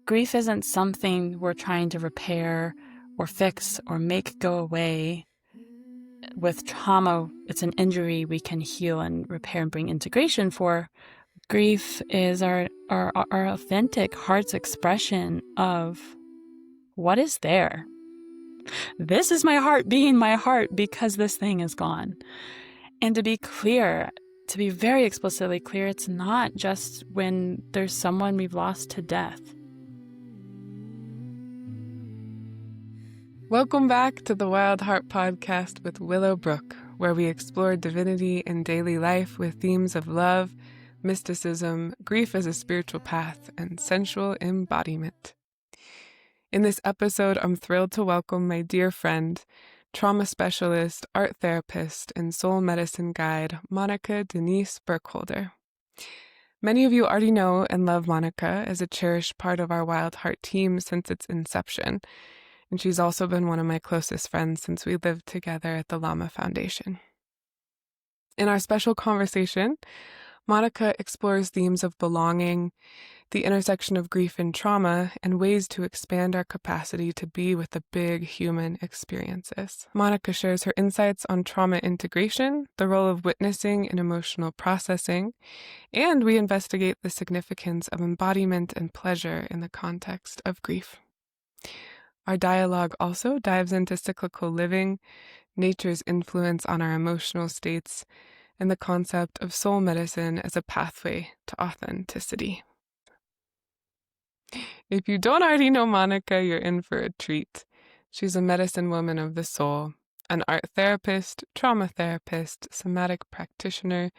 Grief isn't something we're trying to repair or fix or make go away. With trauma, it's an injury we can heal and repair and bring integration for. Grief is our authentic heart's expression of what is there. This is my heart being my heart because this thing is gone. And to be clear, to be very explicitly clear, it's not just when there's someone we've lost to death. Welcome back to the Wild Heart Podcast with Willow Brook, where we explore divinity in daily life with themes of love, mysticism, grief as a spiritual path, and sensual embodiment. In this episode, I'm thrilled to welcome my dear friend, trauma specialist, art therapist, and soul medicine guide, Monika Denise Burkholder. Many of you already know and love Monika as a cherished part of our Wild Heart team since its inception, and she's also been one of my closest friends since we lived together at the Lama Foundation. In our special conversation, Monika explores themes of belonging, the intersection of grief and trauma, and ways to expand our capacity to be with the big human experiences. Monika shares her insights on trauma integration, the role of witnessing in emotional processing, and we investigate the significance of embodiment and pleasure in the context of grief. Our dialogue also dives into cyclical living, nature's influence on our emotional states, and the concept of soul medicine as a pathway to authenticity. If you don't already know Monika, you're in for a treat. She's a medicine woman of the soul, an art therapist, trauma therapist, somatic practitioner,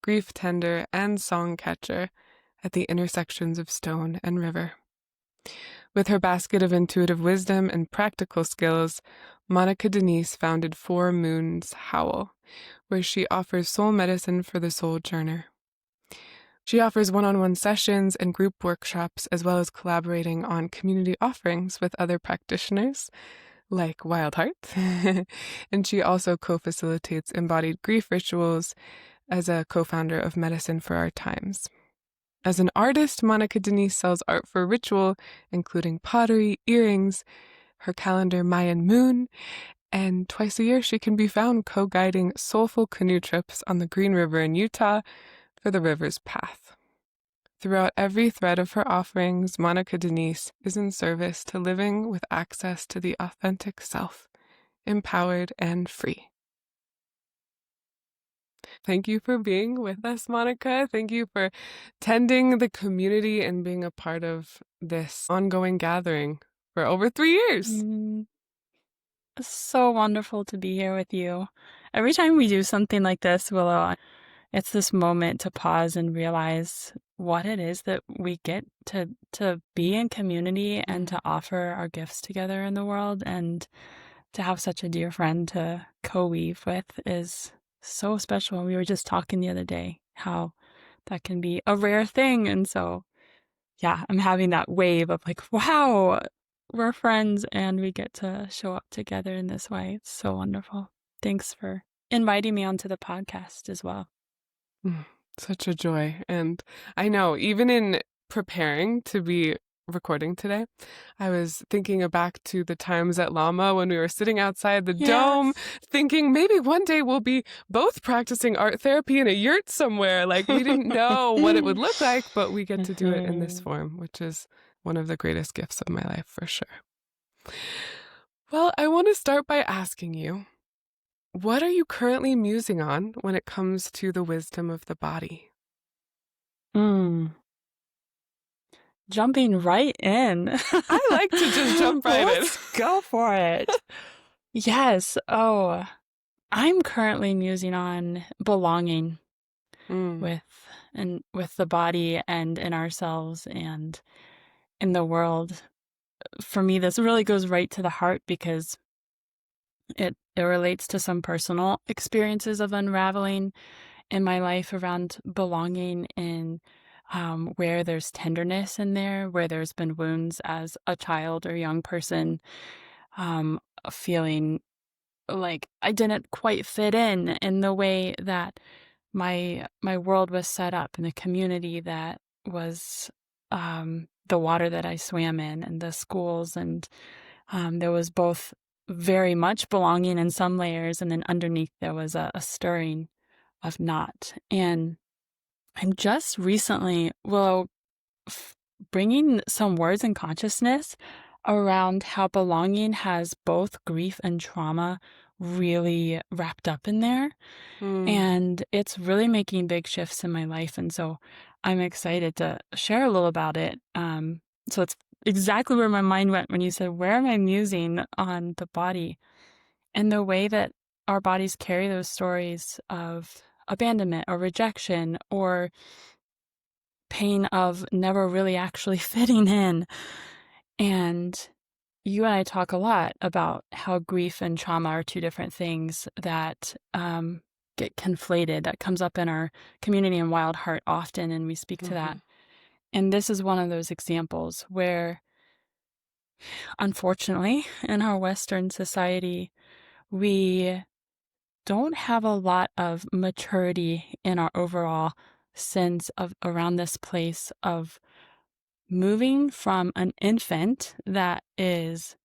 grief tender, and songcatcher at the intersections of stone and river. With her basket of intuitive wisdom and practical skills, Monika Denise founded Four Moons Howl, where she offers soul medicine for the Souljourner. She offers one-on-one sessions and group workshops, as well as collaborating on community offerings with other practitioners, like Wild Heart. And she also co-facilitates embodied grief rituals as a co-founder of Medicine for Our Times. As an artist, Monika Denise sells art for ritual, including pottery, earrings, her calendar My&Moon, and twice a year she can be found co-guiding soulful canoe trips on the Green River in Utah for the river's path. Throughout every thread of her offerings, Monika Denise is in service to living with access to the authentic self, empowered and free. Thank you for being with us, Monika. Thank you for tending the community and being a part of this ongoing gathering for over 3 years. It's so wonderful to be here with you. Every time we do something like this, Willow, it's this moment to pause and realize what it is that we get to be in community and to offer our gifts together in the world, and to have such a dear friend to co-weave with is so special. We were just talking the other day how that can be a rare thing. And so, yeah, I'm having that wave of like, wow, we're friends and we get to show up together in this way. It's so wonderful. Thanks for inviting me onto the podcast as well. Such a joy. And I know, even in preparing to be recording today, I was thinking back to the times at Lama when we were sitting outside the dome, thinking maybe one day we'll be both practicing art therapy in a yurt somewhere. Like, we didn't know what it would look like, but we get to do it in this form, which is one of the greatest gifts of my life for sure. Well, I want to start by asking you, what are you currently musing on when it comes to the wisdom of the body? Jumping right in. I like to just jump right in. Let's go for it. Yes. Oh, I'm currently musing on belonging with the body and in ourselves and in the world. For me, this really goes right to the heart because it relates to some personal experiences of unraveling in my life around belonging in where there's tenderness in there, where there's been wounds as a child or young person, feeling like I didn't quite fit in the way that my world was set up, in the community that was the water that I swam in and the schools. And there was both very much belonging in some layers, and then underneath there was a stirring of not. And I'm just recently, bringing some words and consciousness around how belonging has both grief and trauma really wrapped up in there. And it's really making big shifts in my life. And so I'm excited to share a little about it. So it's exactly where my mind went when you said, where am I musing on the body? And the way that our bodies carry those stories of abandonment or rejection or pain of never really actually fitting in. And you and I talk a lot about how grief and trauma are two different things that get conflated. That comes up in our community in Wild Heart often, and we speak to that. And this is one of those examples where, unfortunately, in our Western society, we don't have a lot of maturity in our overall sense of around this place of moving from an infant that is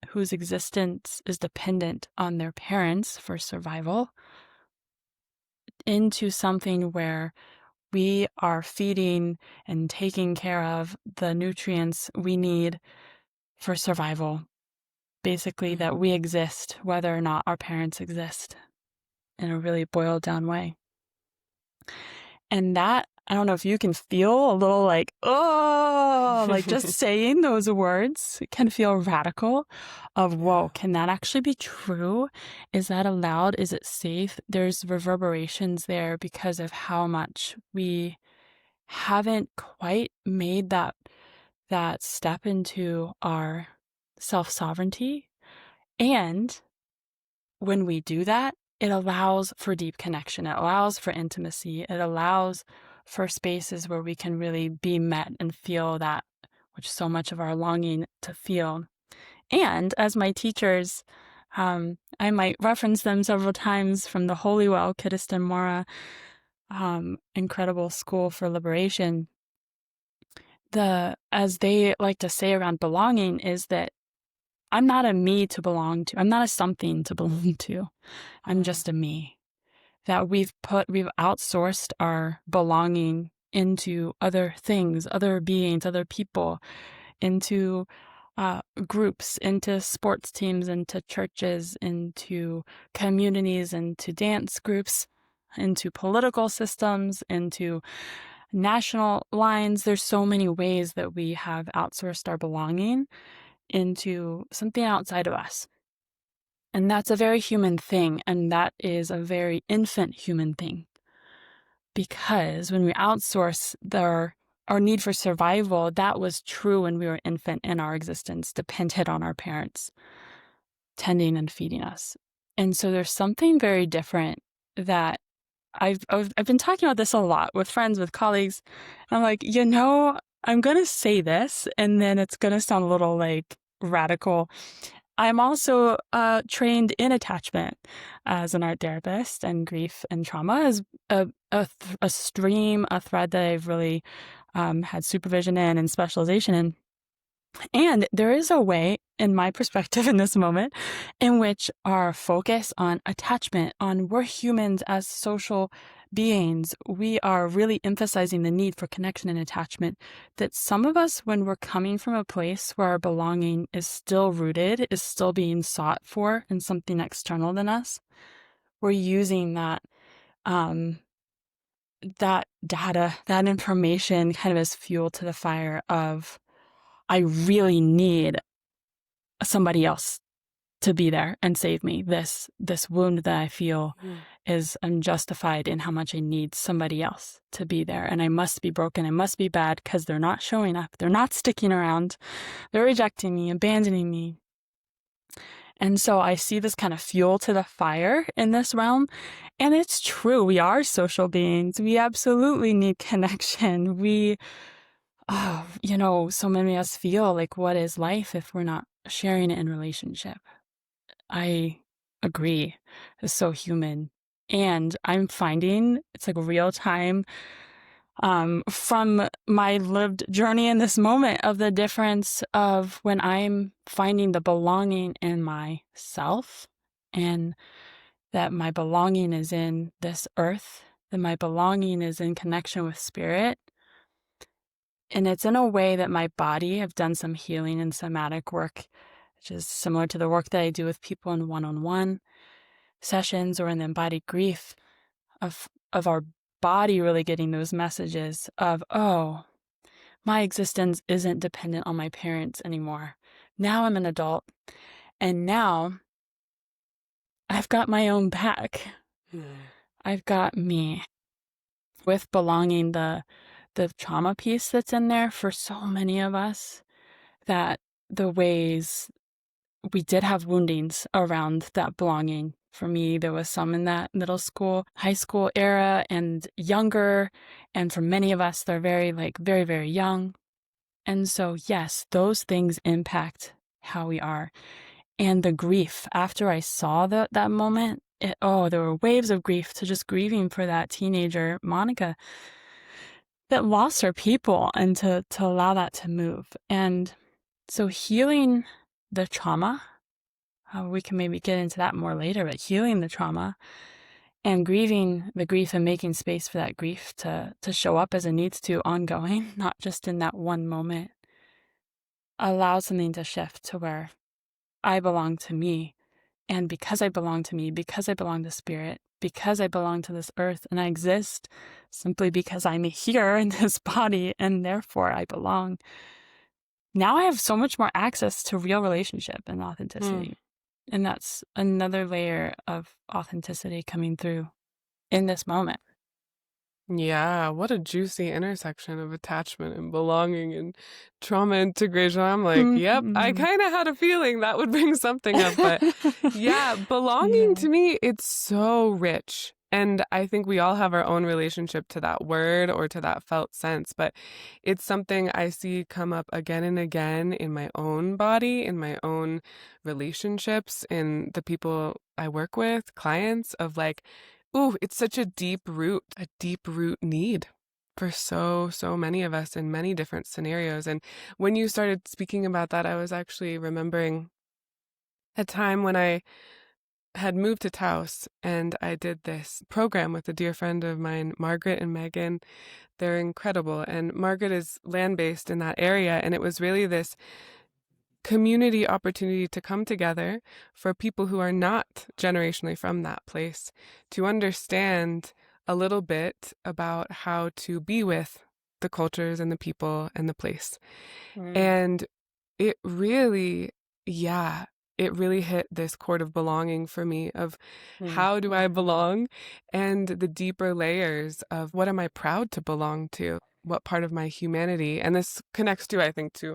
whose existence is dependent on their parents for survival into something where we are feeding and taking care of the nutrients we need for survival. Basically, that we exist whether or not our parents exist, in a really boiled down way. And that, I don't know if you can feel a little like, oh, like just saying those words can feel radical of, whoa, can that actually be true? Is that allowed? Is it safe? There's reverberations there because of how much we haven't quite made that step into our self-sovereignty. And when we do that, it allows for deep connection. It allows for intimacy. It allows for spaces where we can really be met and feel that, which so much of our longing to feel. And as my teachers, I might reference them several times from the Holywell, Kiddiston Mora, incredible school for liberation. As they like to say around belonging, is that I'm not a me to belong to. I'm not a something to belong to. I'm just a me. That we've outsourced our belonging into other things, other beings, other people, into groups, into sports teams, into churches, into communities, into dance groups, into political systems, into national lines. There's so many ways that we have outsourced our belonging into something outside of us. And that's a very human thing, and that is a very infant human thing. Because when we outsource our need for survival, that was true when we were infant in our existence, dependent on our parents tending and feeding us. And so there's something very different that I've been talking about this a lot with friends, with colleagues. And I'm like, I'm going to say this, and then it's going to sound a little like radical. I'm also trained in attachment as an art therapist, and grief and trauma is a thread that I've really had supervision in and specialization in. And there is a way, in my perspective in this moment, in which our focus on attachment, on we're humans as social beings, we are really emphasizing the need for connection and attachment, that some of us, when we're coming from a place where our belonging is still rooted, is still being sought for in something external than us, we're using that data, that information kind of as fuel to the fire of, I really need somebody else to be there and save me. This wound that I feel is unjustified in how much I need somebody else to be there. And I must be broken. I must be bad because they're not showing up. They're not sticking around. They're rejecting me, abandoning me. And so I see this kind of fuel to the fire in this realm. And it's true. We are social beings. We absolutely need connection. So many of us feel like, what is life if we're not sharing it in relationship? I agree. It's so human. And I'm finding it's like real time from my lived journey in this moment of the difference of when I'm finding the belonging in myself, and that my belonging is in this earth, that my belonging is in connection with spirit. And it's in a way that my body, I've done some healing and somatic work, which is similar to the work that I do with people in one-on-one sessions or in the embodied grief of our body really getting those messages of, oh, my existence isn't dependent on my parents anymore. Now I'm an adult, and now I've got my own back. I've got me. With belonging, the trauma piece that's in there for so many of us, that the ways we did have woundings around that belonging. For me, there was some in that middle school, high school era and younger. And for many of us, they're very, very young. And so, yes, those things impact how we are. And the grief, after I saw that moment, there were waves of grief to just grieving for that teenager, Monika, that lost her people, and to allow that to move. And so healing the trauma, we can maybe get into that more later, but healing the trauma and grieving the grief and making space for that grief to show up as it needs to ongoing, not just in that one moment, allows something to shift to where I belong to me. And because I belong to me, because I belong to spirit, because I belong to this earth, and I exist simply because I'm here in this body, and therefore I belong. Now I have so much more access to real relationship and authenticity. And that's another layer of authenticity coming through in this moment. Yeah, what a juicy intersection of attachment and belonging and trauma integration. I'm like, yep, I kind of had a feeling that would bring something up. But yeah, belonging to me, it's so rich. And I think we all have our own relationship to that word or to that felt sense. But it's something I see come up again and again in my own body, in my own relationships, in the people I work with, clients, of like, ooh, it's such a deep root need for so many of us in many different scenarios. And when you started speaking about that, I was actually remembering a time when I had moved to Taos, and I did this program with a dear friend of mine, Margaret and Megan. They're incredible. And Margaret is land-based in that area. And it was really this community opportunity to come together for people who are not generationally from that place to understand a little bit about how to be with the cultures and the people and the place. And it really, it really hit this chord of belonging for me, of how do I belong, and the deeper layers of what am I proud to belong to, what part of my humanity. And this connects to, I think, to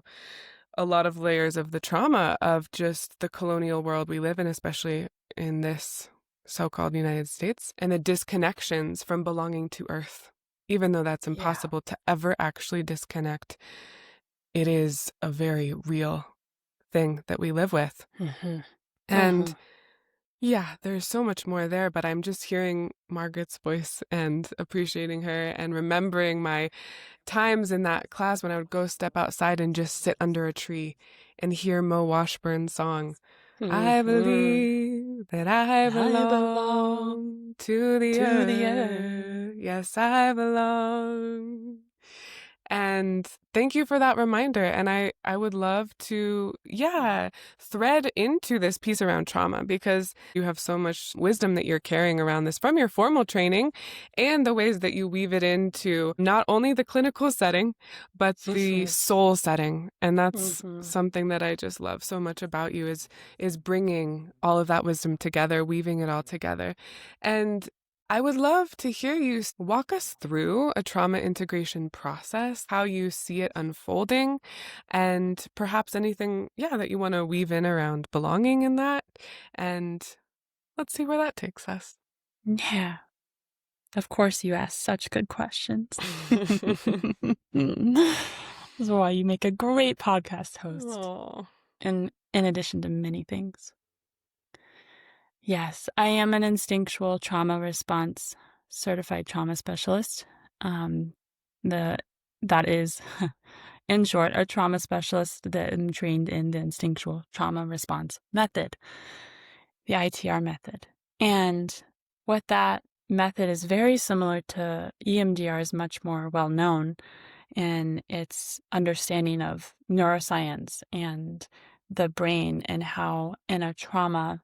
a lot of layers of the trauma of just the colonial world we live in, especially in this so-called United States, and the disconnections from belonging to Earth. Even though that's impossible to ever actually disconnect, it is a very real thing that we live with. And yeah, there's so much more there, but I'm just hearing Margaret's voice and appreciating her and remembering my times in that class when I would go step outside and just sit under a tree and hear Mo Washburn's song. I believe that I belong to the earth. Yes, I belong. And thank you for that reminder. And I would love to, thread into this piece around trauma, because you have so much wisdom that you're carrying around this from your formal training and the ways that you weave it into not only the clinical setting, but the soul setting. And that's something that I just love so much about you, is bringing all of that wisdom together, weaving it all together. And I would love to hear you walk us through a trauma integration process, how you see it unfolding, and perhaps anything, that you want to weave in around belonging in that. And let's see where that takes us. Yeah. Of course, you ask such good questions. This is why you make a great podcast host. Aww. In addition to many things. Yes, I am an instinctual trauma response certified trauma specialist. That is, in short, a trauma specialist that am trained in the instinctual trauma response method, the ITR method. And what that method is very similar to EMDR, is much more well known in its understanding of neuroscience and the brain, and how in a trauma,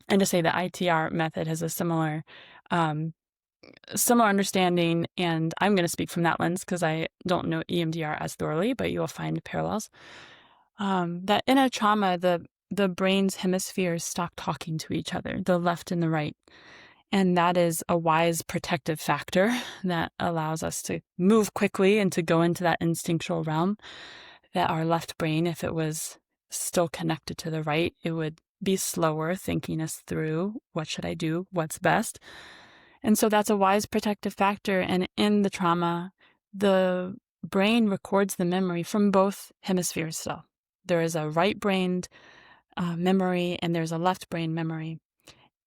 and to say the ITR method has a similar understanding, and I'm going to speak from that lens because I don't know EMDR as thoroughly, but you will find parallels. That in a trauma, the brain's hemispheres stop talking to each other, the left and the right. And that is a wise protective factor that allows us to move quickly and to go into that instinctual realm. That our left brain, if it was still connected to the right, it would be slower thinking us through, what should I do? What's best? And so that's a wise protective factor. And in the trauma, the brain records the memory from both hemispheres still. There is a right-brained memory and there's a left-brain memory.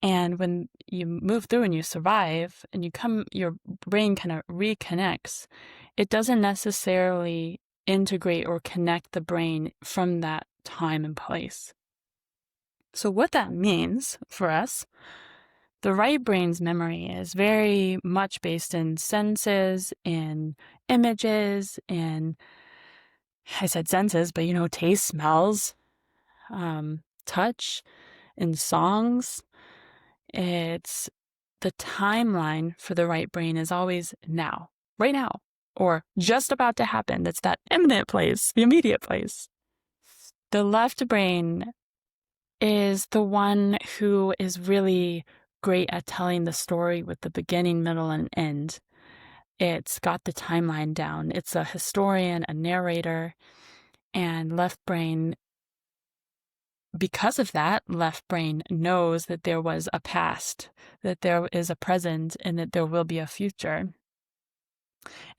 And when you move through and you survive and your brain kind of reconnects, it doesn't necessarily integrate or connect the brain from that time and place. So what that means for us, the right brain's memory is very much based in senses, in images, in, I said senses, but taste, smells, touch, in songs. It's the timeline for the right brain is always now, right now, or just about to happen. That's that imminent place, the immediate place. The left brain is the one who is really great at telling the story with the beginning, middle, and end. It's got the timeline down. It's a historian, a narrator, and left brain, because of that, left brain knows that there was a past, that there is a present, and that there will be a future.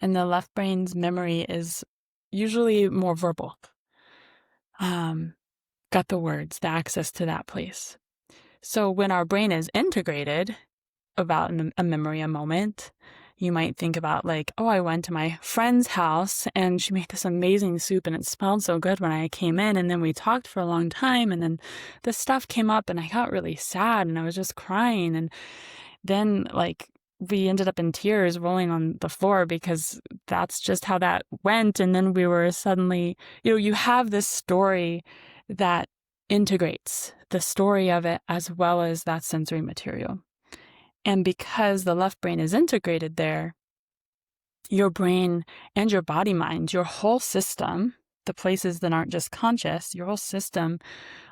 And the left brain's memory is usually more verbal. Got the words, the access to that place. So when our brain is integrated about a memory, a moment, you might think about like, oh, I went to my friend's house and she made this amazing soup and it smelled so good when I came in. And then we talked for a long time. And then this stuff came up and I got really sad and I was just crying. And then we ended up in tears rolling on the floor because that's just how that went. And then we were suddenly, you have this story that integrates the story of it as well as that sensory material. And because the left brain is integrated there, your brain and your body mind, your whole system, the places that aren't just conscious, your whole system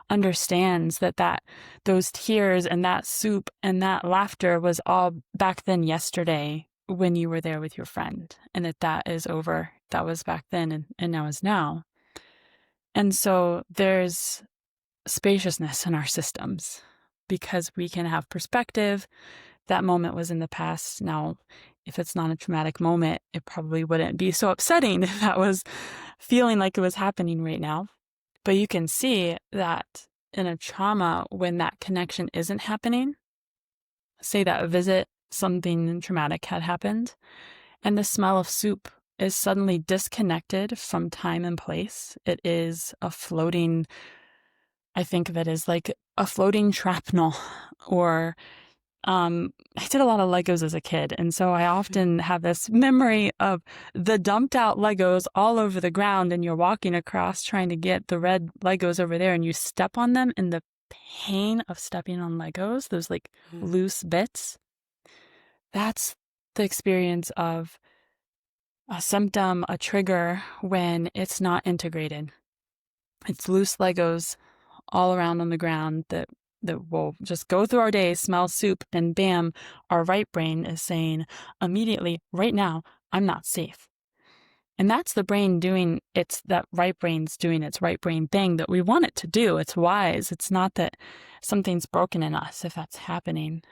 understands that those tears and that soup and that laughter was all back then yesterday when you were there with your friend, and that is over. That was back then and now is now. And so there's spaciousness in our systems because we can have perspective. That moment was in the past. Now, if it's not a traumatic moment, it probably wouldn't be so upsetting if that was feeling like it was happening right now. But you can see that in a trauma, when that connection isn't happening, say that a visit, something traumatic had happened, and the smell of soup is suddenly disconnected from time and place. It is a floating, I think of it as like a floating shrapnel, or I did a lot of Legos as a kid, and so I often have this memory of the dumped out Legos all over the ground, and you're walking across trying to get the red Legos over there, and you step on them, and the pain of stepping on Legos, those loose bits, that's the experience of a symptom, a trigger when it's not integrated. It's loose Legos all around on the ground that will just go through our day, smell soup, and bam, our right brain is saying immediately, right now, I'm not safe. And that's the brain that right brain's doing its right brain thing that we want it to do. It's wise. It's not that something's broken in us if that's happening.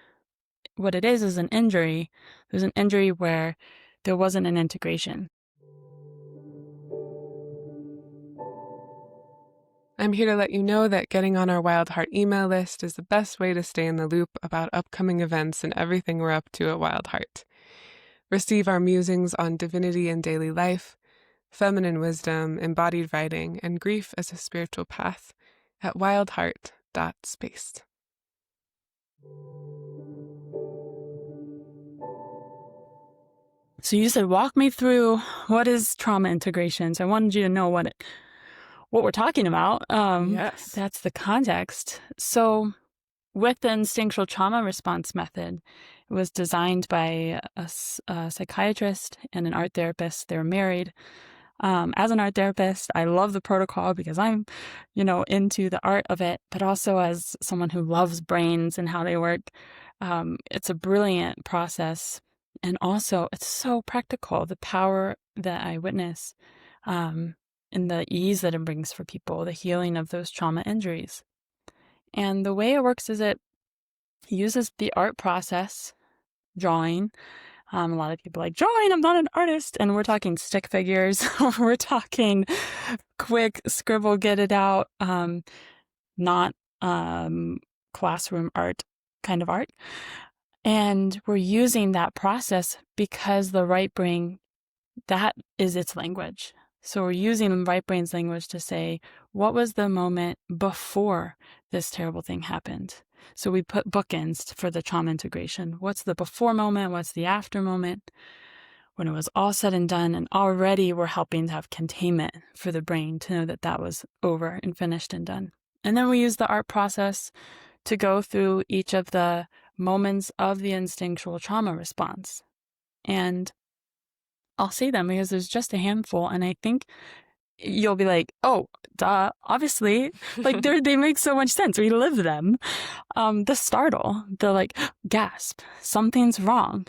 What it is an injury. There's an injury where there wasn't an integration. I'm here to let you know that getting on our Wild Heart email list is the best way to stay in the loop about upcoming events and everything we're up to at Wild Heart. Receive our musings on divinity and daily life, feminine wisdom, embodied writing, and grief as a spiritual path at wildheart.space. So you said, walk me through what is trauma integration. So I wanted you to know what we're talking about. Yes. That's the context. So with the instinctual trauma response method, it was designed by a psychiatrist and an art therapist. They were married. As an art therapist, I love the protocol because I'm, into the art of it, but also as someone who loves brains and how they work, it's a brilliant process. And also, it's so practical, the power that I witness, and the ease that it brings for people, the healing of those trauma injuries. And the way it works is it uses the art process, drawing. A lot of people are like, drawing, I'm not an artist. And we're talking stick figures. We're talking quick scribble, get it out, not classroom art kind of art. And we're using that process because the right brain, that is its language. So we're using the right brain's language to say, what was the moment before this terrible thing happened? So we put bookends for the trauma integration. What's the before moment? What's the after moment? When it was all said and done, and already we're helping to have containment for the brain to know that that was over and finished and done. And then we use the art process to go through each of the moments of the instinctual trauma response. And I'll say them because there's just a handful. And I think you'll be like, oh, duh, obviously, like they make so much sense. We live them. The startle, the gasp, something's wrong.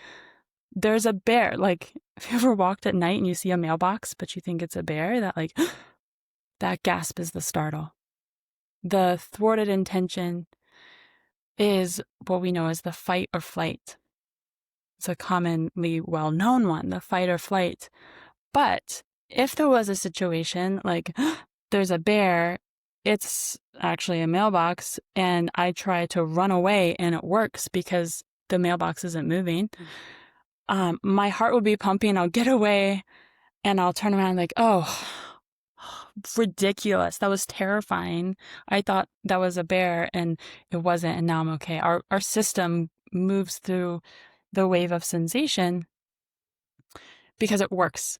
There's a bear. Like, if you ever walked at night and you see a mailbox, but you think it's a bear, that gasp is the startle. The thwarted intention is what we know as the fight or flight. It's a commonly well-known one, the fight or flight. But if there was a situation like there's a bear, it's actually a mailbox, and I try to run away and it works because the mailbox isn't moving, my heart will be pumping. I'll get away and I'll turn around like, oh, ridiculous. That was terrifying. I thought that was a bear and it wasn't, and now I'm okay. Our system moves through the wave of sensation because it works.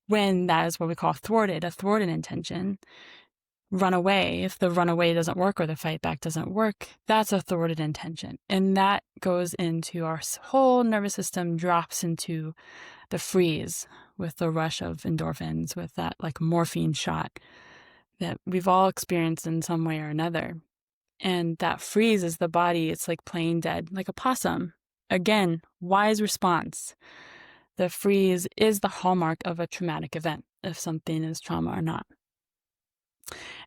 When that is what we call a thwarted intention. Run away, if the runaway doesn't work or the fight back doesn't work, that's a thwarted intention. And that goes into our whole nervous system, drops into the freeze with the rush of endorphins, with that morphine shot that we've all experienced in some way or another. And that freeze is the body, it's like playing dead, like a possum. Again, wise response. The freeze is the hallmark of a traumatic event, if something is trauma or not.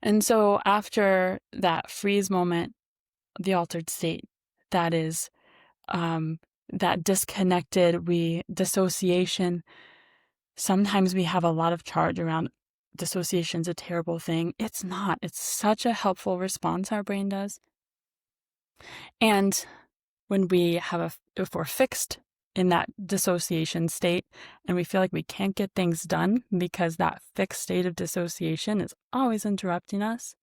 And so after that freeze moment, the altered state, that is that disconnected, dissociation. Sometimes we have a lot of charge around dissociation's a terrible thing. It's not. It's such a helpful response our brain does. And when we if we're fixed in that dissociation state and we feel like we can't get things done because that fixed state of dissociation is always interrupting us,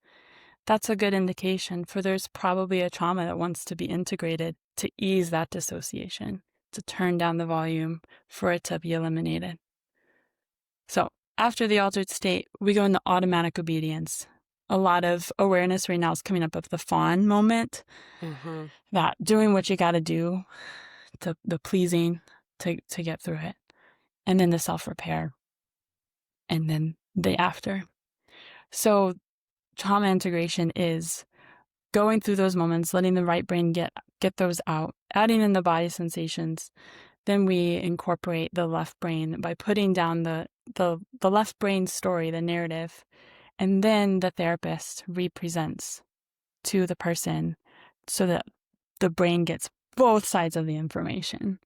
that's a good indication for there's probably a trauma that wants to be integrated to ease that dissociation, to turn down the volume for it to be eliminated. So after the altered state, we go into automatic obedience. A lot of awareness right now is coming up of the fawn moment, that doing what you got to do, the pleasing to get through it, and then the self-repair, and then the after. So trauma integration is going through those moments, letting the right brain get those out, adding in the body sensations. Then we incorporate the left brain by putting down the left brain story, the narrative, and then the therapist represents to the person so that the brain gets both sides of the information.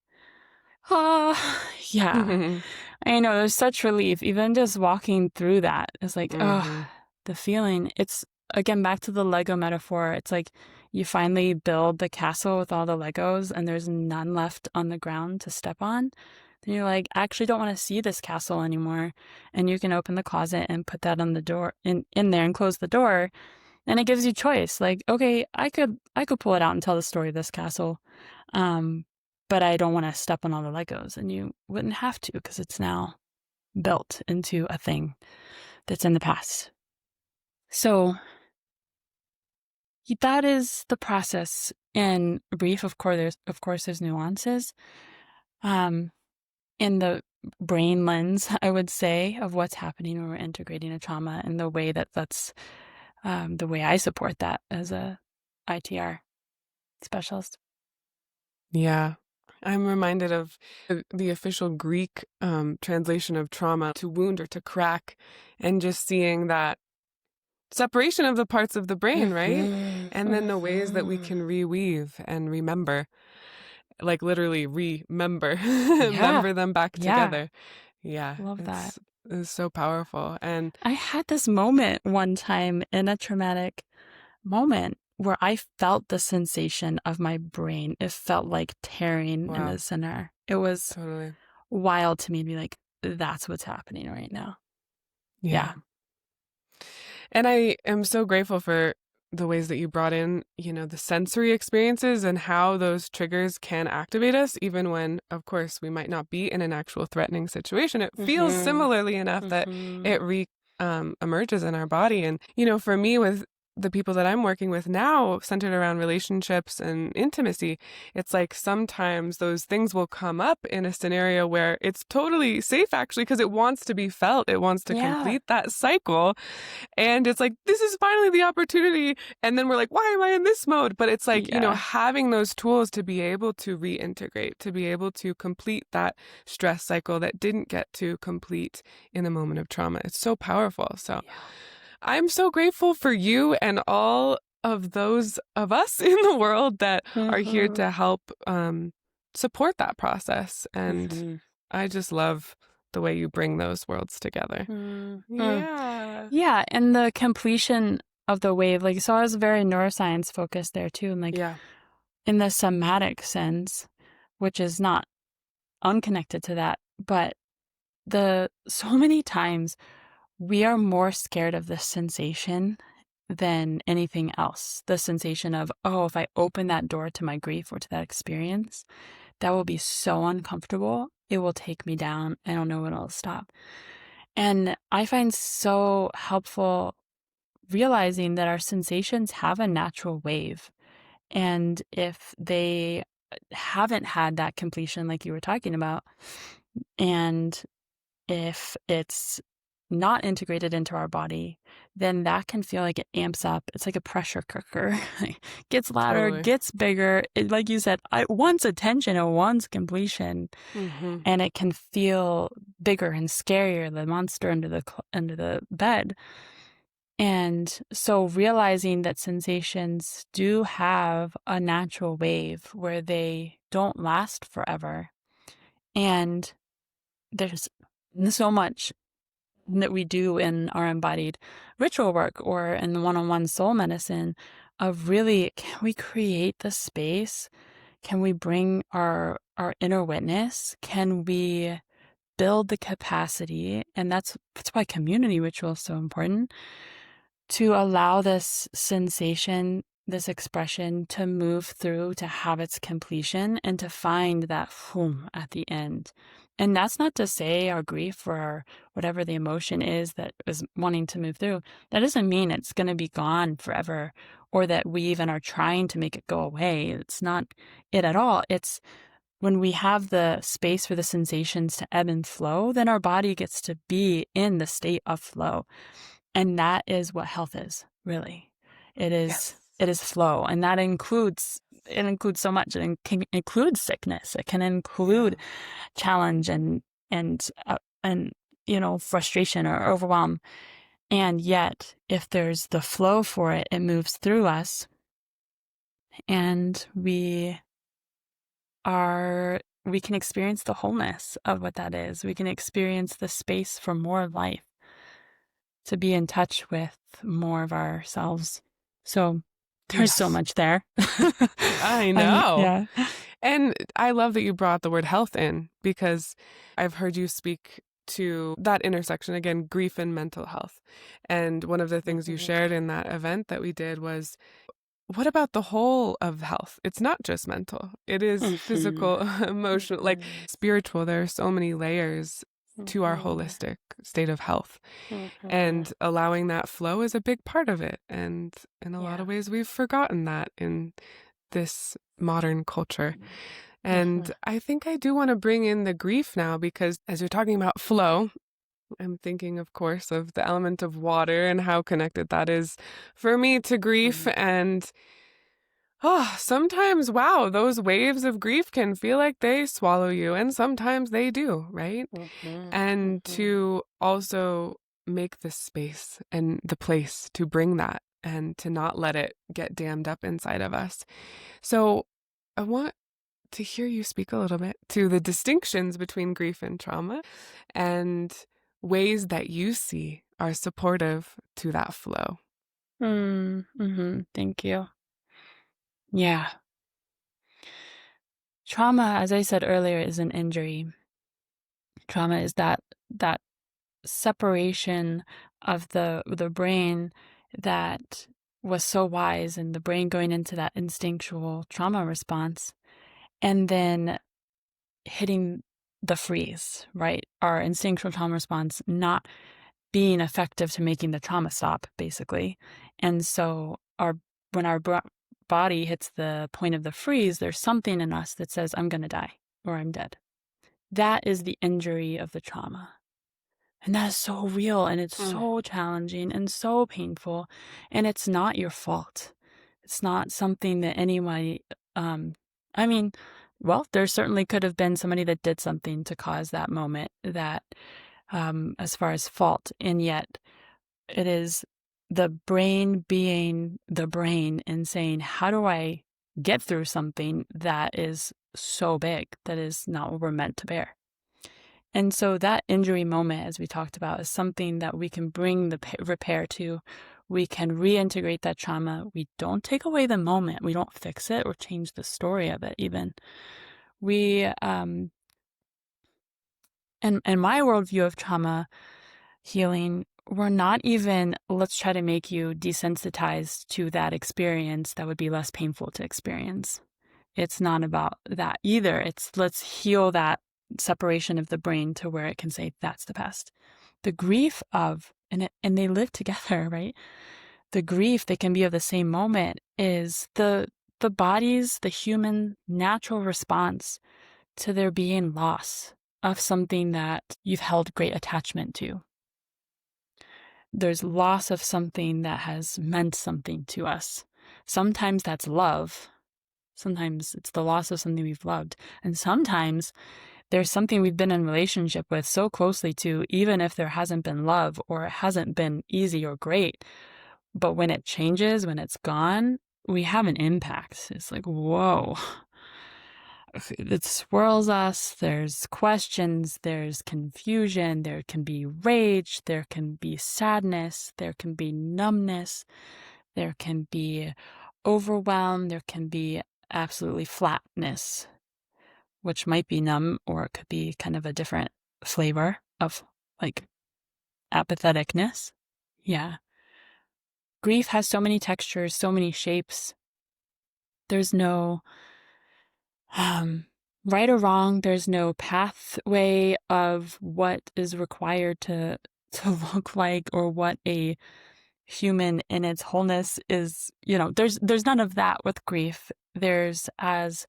Yeah. I know, there's such relief. Even just walking through that, it's like, the feeling. It's, again, back to the Lego metaphor. It's like you finally build the castle with all the Legos and there's none left on the ground to step on, then you're like, I actually don't want to see this castle anymore. And you can open the closet and put that on the door in there and close the door. And it gives you choice. Like, okay, I could pull it out and tell the story of this castle. But I don't want to step on all the Legos. And you wouldn't have to because it's now built into a thing that's in the past. So that is the process. In grief, of course, there's nuances. In the brain lens, I would say, of what's happening when we're integrating a trauma, and the way that's the way I support that as a ITR specialist. Yeah. I'm reminded of the official Greek translation of trauma, to wound or to crack, and just seeing that separation of the parts of the brain, right? And then the ways that we can reweave and remember, like literally remember, remember them back together. Yeah. Love that. It's so powerful. And I had this moment one time in a traumatic moment where I felt the sensation of my brain. It felt like tearing in the center. It was totally wild to me to be like, that's what's happening right now. Yeah. And I am so grateful for the ways that you brought in, the sensory experiences and how those triggers can activate us, even when, of course, we might not be in an actual threatening situation. It feels similarly enough that it emerges in our body. And, for me, with the people that I'm working with now, centered around relationships and intimacy, it's like sometimes those things will come up in a scenario where it's totally safe, actually, because it wants to be felt. It wants to complete that cycle. And it's like, this is finally the opportunity. And then we're like, why am I in this mode? But it's like, having those tools to be able to reintegrate, to be able to complete that stress cycle that didn't get to complete in the moment of trauma. It's so powerful. So I'm so grateful for you and all of those of us in the world that are here to help support that process. And I just love the way you bring those worlds together. Yeah. And the completion of the wave, like, so I was very neuroscience focused there too. And like, in the somatic sense, which is not unconnected to that, but so many times we are more scared of the sensation than anything else. The sensation of, oh, if I open that door to my grief or to that experience, that will be so uncomfortable. It will take me down. I don't know when it'll stop. And I find so helpful realizing that our sensations have a natural wave. And if they haven't had that completion, like you were talking about, and if it's not integrated into our body, then that can feel like it amps up. It's like a pressure cooker. Gets louder, gets bigger. It, like you said, it wants attention, it wants completion. And it can feel bigger and scarier, the monster under the bed. And so realizing that sensations do have a natural wave where they don't last forever. And there's so much that we do in our embodied ritual work or in the one-on-one soul medicine of really, can we create the space? Can we bring our inner witness? Can we build the capacity? And that's why community ritual is so important, to allow this sensation, this expression to move through, to have its completion, and to find that boom at the end. And that's not to say our grief or our, whatever the emotion is that is wanting to move through, that doesn't mean it's going to be gone forever, or that we even are trying to make it go away. It's not it at all. It's when we have the space for the sensations to ebb and flow, then our body gets to be in the state of flow. And that is what health is, really. It is flow. And that includes so much. It can include sickness. It can include challenge and frustration or overwhelm. And yet, if there's the flow for it, it moves through us, and we can experience the wholeness of what that is. We can experience the space for more life, to be in touch with more of ourselves. So There's so Yes. much there. I know. Yeah. And I love that you brought the word health in, because I've heard you speak to that intersection again, grief and mental health. And one of the things you shared in that event that we did was, what about the whole of health? It's not just mental, it is physical, emotional, like spiritual. There are so many layers to our holistic state of health. And allowing that flow is a big part of it. And in a lot of ways, we've forgotten that in this modern culture. And I think I do want to bring in the grief now, because as you're talking about flow, I'm thinking, of course, of the element of water and how connected that is for me to grief. And sometimes, wow, those waves of grief can feel like they swallow you, and sometimes they do, right? And to also make the space and the place to bring that, and to not let it get dammed up inside of us. So I want to hear you speak a little bit to the distinctions between grief and trauma, and ways that you see are supportive to that flow. Thank you. Yeah. Trauma, as I said earlier, is an injury. Trauma is that separation of the brain that was so wise, and the brain going into that instinctual trauma response, and then hitting the freeze, right? Our instinctual trauma response not being effective to making the trauma stop, basically. And so when our body hits the point of the freeze, there's something in us that says, I'm going to die, or I'm dead. That is the injury of the trauma. And that is so real, and it's so challenging and so painful, and it's not your fault. It's not something that anybody, there certainly could have been somebody that did something to cause that moment, that, as far as fault, and yet it is the brain being the brain and saying, how do I get through something that is so big, that is not what we're meant to bear? And so that injury moment, as we talked about, is something that we can bring the repair to. We can reintegrate that trauma. We don't take away the moment. We don't fix it or change the story of it even. We, and my worldview of trauma healing, we're not even, let's try to make you desensitized to that experience that would be less painful to experience. It's not about that either. It's let's heal that separation of the brain to where it can say, that's the past. The grief of, and they live together, right? The grief that can be of the same moment is the body's, the human natural response to there being loss of something that you've held great attachment to. There's loss of something that has meant something to us. Sometimes that's love. Sometimes it's the loss of something we've loved. And sometimes there's something we've been in relationship with so closely to, even if there hasn't been love or it hasn't been easy or great. But when it changes, when it's gone, we have an impact. It's like, whoa. It swirls us. There's questions. There's confusion. There can be rage. There can be sadness. There can be numbness. There can be overwhelm. There can be absolutely flatness, which might be numb, or it could be kind of a different flavor of like apatheticness. Yeah. Grief has so many textures, so many shapes. There's no right or wrong. There's no pathway of what is required to look like, or what a human in its wholeness is. There's none of that with grief. There's, as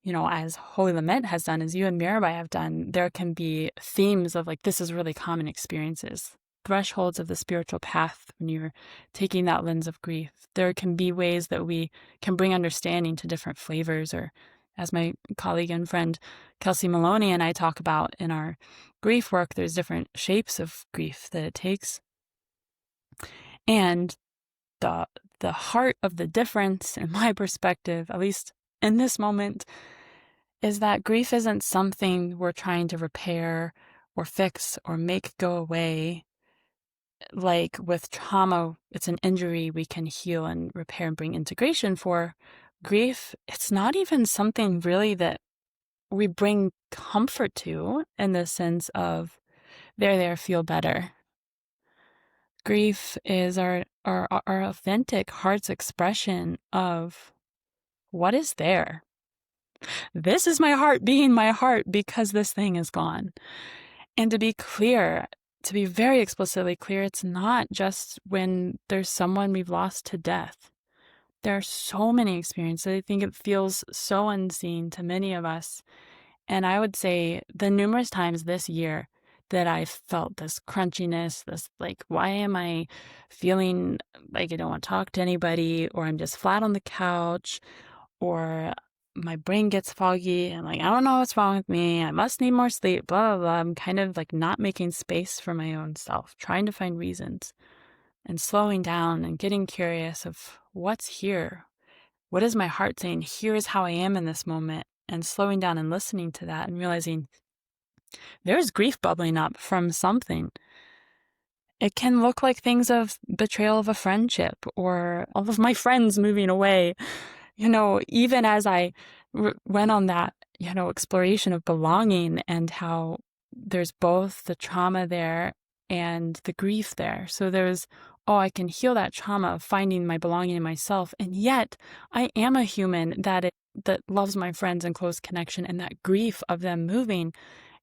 Holy Lament has done, as you and Mirabai have done, there can be themes of like, this is really common experiences, thresholds of the spiritual path when you're taking that lens of grief. There can be ways that we can bring understanding to different flavors, or as my colleague and friend Kelsey Maloney and I talk about in our grief work, there's different shapes of grief that it takes. And the heart of the difference, in my perspective, at least in this moment, is that grief isn't something we're trying to repair or fix or make go away. like with trauma, it's an injury we can heal and repair and bring integration for. Grief, it's not even something really that we bring comfort to in the sense of there, feel better. Grief is our authentic heart's expression of what is there. This is my heart being my heart because this thing is gone. And to be clear, to be very explicitly clear, it's not just when there's someone we've lost to death. There are so many experiences. I think it feels so unseen to many of us. And I would say the numerous times this year that I felt this crunchiness, this like, why am I feeling like I don't want to talk to anybody, or I'm just flat on the couch, or my brain gets foggy and like, I don't know what's wrong with me. I must need more sleep, blah, blah, blah. I'm kind of like not making space for my own self, trying to find reasons and slowing down and getting curious of what's here. What is my heart saying? Here is how I am in this moment. And slowing down and listening to that and realizing there's grief bubbling up from something. It can look like things of betrayal of a friendship or all of my friends moving away. Even as I went on that, exploration of belonging and how there's both the trauma there and the grief there. So there's, I can heal that trauma of finding my belonging in myself. And yet I am a human that loves my friends and close connection. And that grief of them moving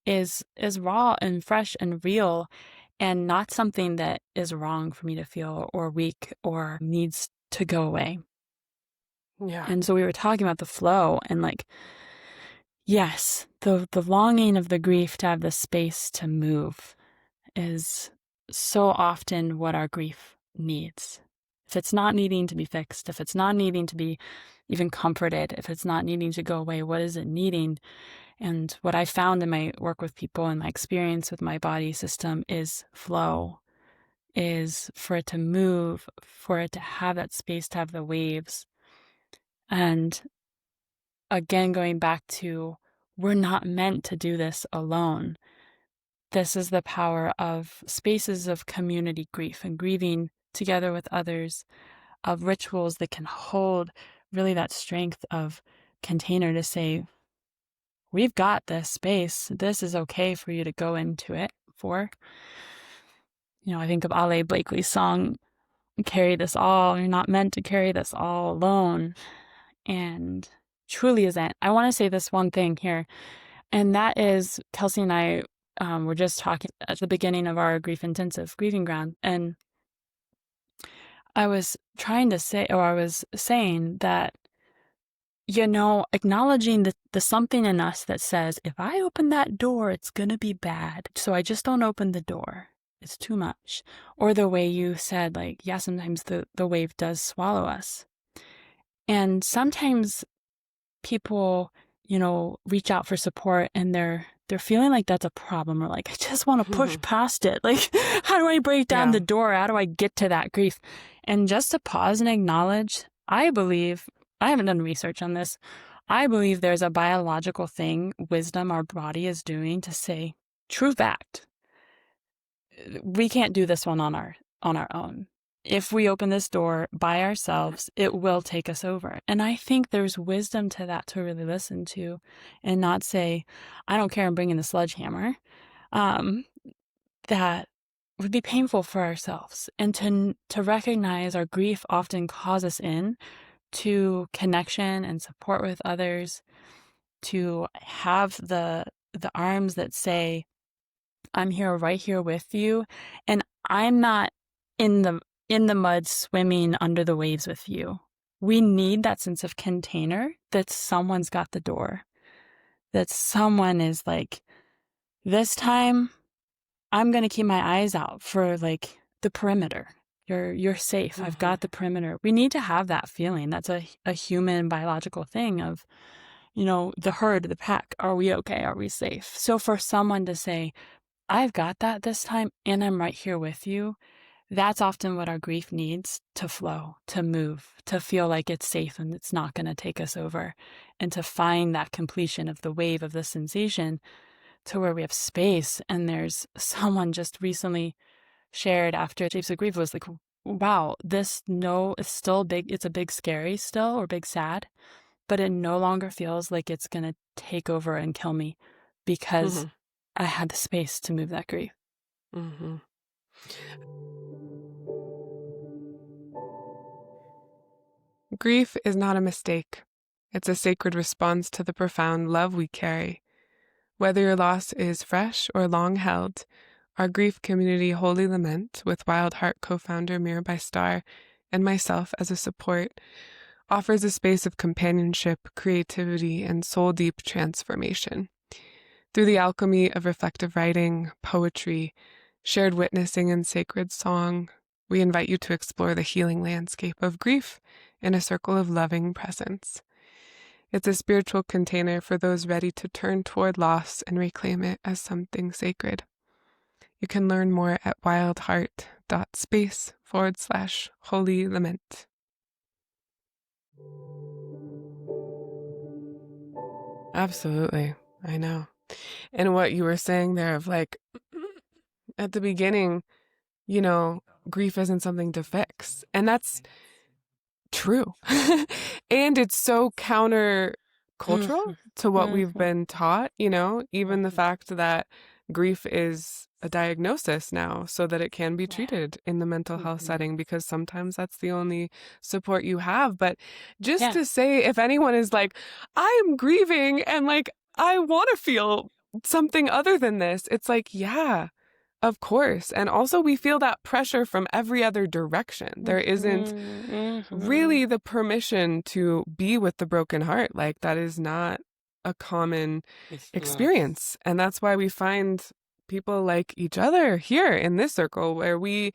is raw and fresh and real, and not something that is wrong for me to feel or weak or needs to go away. Yeah. And so we were talking about the flow and like, yes, the longing of the grief to have the space to move is so often what our grief needs. If it's not needing to be fixed, if it's not needing to be even comforted, if it's not needing to go away, what is it needing? And what I found in my work with people and my experience with my body system is flow, is for it to move, for it to have that space, to have the waves. And again, going back to, we're not meant to do this alone. This is the power of spaces of community grief and grieving together with others, of rituals that can hold really that strength of container to say, we've got this space. This is okay for you to go into it for. I think of Ale Blakely's song, Carry This All. You're not meant to carry this all alone. And truly isn't. I want to say this one thing here. And that is, Kelsey and I were just talking at the beginning of our Grief Intensive Grieving Ground. And I was saying that, acknowledging the something in us that says, if I open that door, it's going to be bad. So I just don't open the door. It's too much. Or the way you said, like, yeah, sometimes the wave does swallow us. And sometimes people, reach out for support and they're feeling like that's a problem, or like, I just want to push past it. Like, how do I break down the door? How do I get to that grief? And just to pause and acknowledge, I believe, I haven't done research on this, I believe there's a biological thing, wisdom our body is doing to say, true fact, we can't do this one on our own. If we open this door by ourselves, it will take us over. And I think there's wisdom to that to really listen to and not say, I don't care, I'm bringing the sledgehammer. That would be painful for ourselves. And to recognize our grief often calls us in to connection and support with others, to have the arms that say, I'm here, right here with you. And I'm not in the mud swimming under the waves with you. We need that sense of container, that someone's got the door, that someone is like, this time I'm going to keep my eyes out for like the perimeter. You're safe. I've got the perimeter. We need to have that feeling. That's a human biological thing of, the herd, the pack. Are we okay? Are we safe? So for someone to say, I've got that this time and I'm right here with you, that's often what our grief needs to flow, to move, to feel like it's safe and it's not going to take us over, and to find that completion of the wave of the sensation to where we have space. And there's someone just recently shared after Shapes of Grief was like, wow, this no is still big. It's a big scary still, or big sad, but it no longer feels like it's going to take over and kill me because I had the space to move that grief. Mm-hmm. Grief is not a mistake. It's a sacred response to the profound love we carry. Whether your loss is fresh or long held, our grief community Holy Lament, with Wild Heart co-founder Mirabai Starr and myself as a support, offers a space of companionship, creativity, and soul-deep transformation. Through the alchemy of reflective writing, poetry, shared witnessing, and sacred song, we invite you to explore the healing landscape of grief in a circle of loving presence. It's a spiritual container for those ready to turn toward loss and reclaim it as something sacred. You can learn more at wildheart.space/holy lament. Absolutely. I know. And what you were saying there of like, at the beginning, you know, grief isn't something to fix. And that's true. And it's so counter cultural to what we've been taught, you know, even the fact that grief is a diagnosis now so that it can be treated in the mental health setting, because sometimes that's the only support you have. But just to say, if anyone is like, I am grieving and like, I want to feel something other than this, it's like, yeah, of course. And also we feel that pressure from every other direction. There isn't really the permission to be with the broken heart. Like, that is not a common experience. And that's why we find people like each other here in this circle, where we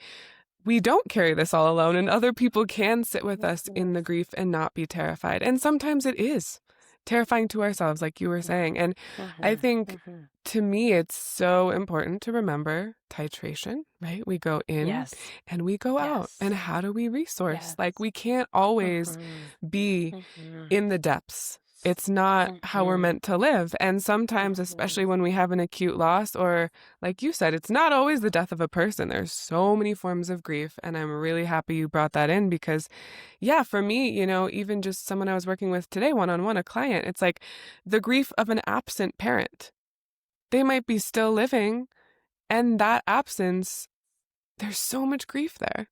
don't carry this all alone, and other people can sit with us in the grief and not be terrified. And sometimes it is terrifying to ourselves, like you were saying. And I think to me, it's so important to remember titration, right? We go in and we go out. And how do we resource? Like, we can't always be in the depths. It's not how we're meant to live. And sometimes, especially when we have an acute loss, or like you said, it's not always the death of a person. There's so many forms of grief. And I'm really happy you brought that in, because yeah, for me, you know, even just someone I was working with today, one-on-one, a client, it's like the grief of an absent parent. They might be still living, and that absence, there's so much grief there.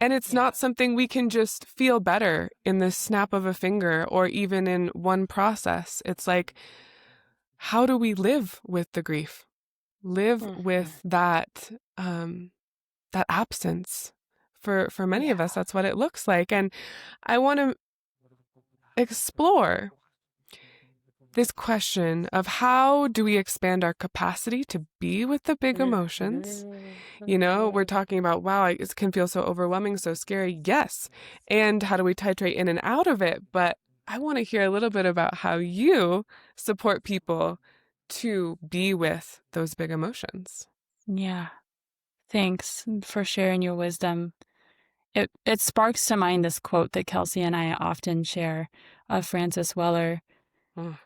And it's not something we can just feel better in the snap of a finger or even in one process. It's like, how do we live with the grief? Live with that that absence. For many of us, that's what it looks like. And I want to explore this question of how do we expand our capacity to be with the big emotions? You know, we're talking about, wow, it can feel so overwhelming, so scary. Yes. And how do we titrate in and out of it? But I want to hear a little bit about how you support people to be with those big emotions. Yeah. Thanks for sharing your wisdom. It sparks to mind this quote that Kelsey and I often share of Francis Weller,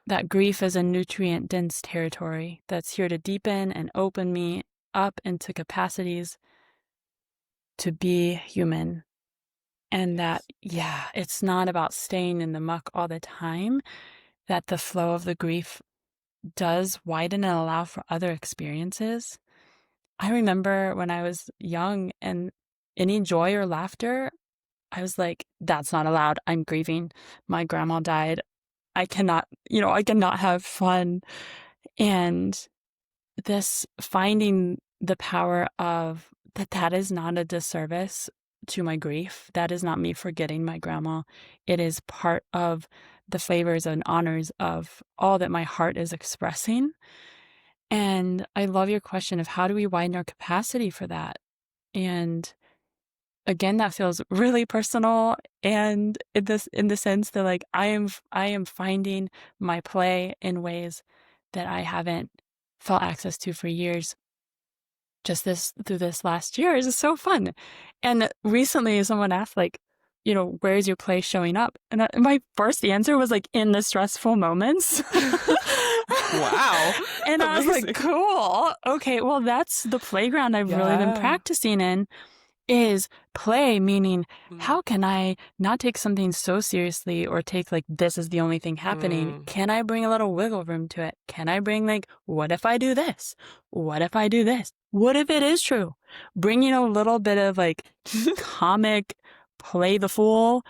that grief is a nutrient-dense territory that's here to deepen and open me up into capacities to be human. And that, it's not about staying in the muck all the time, that the flow of the grief does widen and allow for other experiences. I remember when I was young, and any joy or laughter, I was like, that's not allowed. I'm grieving. My grandma died. I cannot have fun. And this finding the power of that is not a disservice to my grief. That is not me forgetting my grandma. It is part of the flavors and honors of all that my heart is expressing. And I love your question of how do we widen our capacity for that? And again, that feels really personal, and in the sense that, like, I am finding my play in ways that I haven't felt access to for years. Just through this last year is so fun. And recently someone asked, like, where's your play showing up? And my first answer was like, in the stressful moments. Wow. And I was like, cool. Okay, well, that's the playground I've really been practicing in, is play, meaning how can I not take something so seriously or take like this is the only thing happening? Can I bring a little wiggle room to it? Can I bring like, what if I do this? What if I do this? What if it is true? Bringing a little bit of like comic play the fool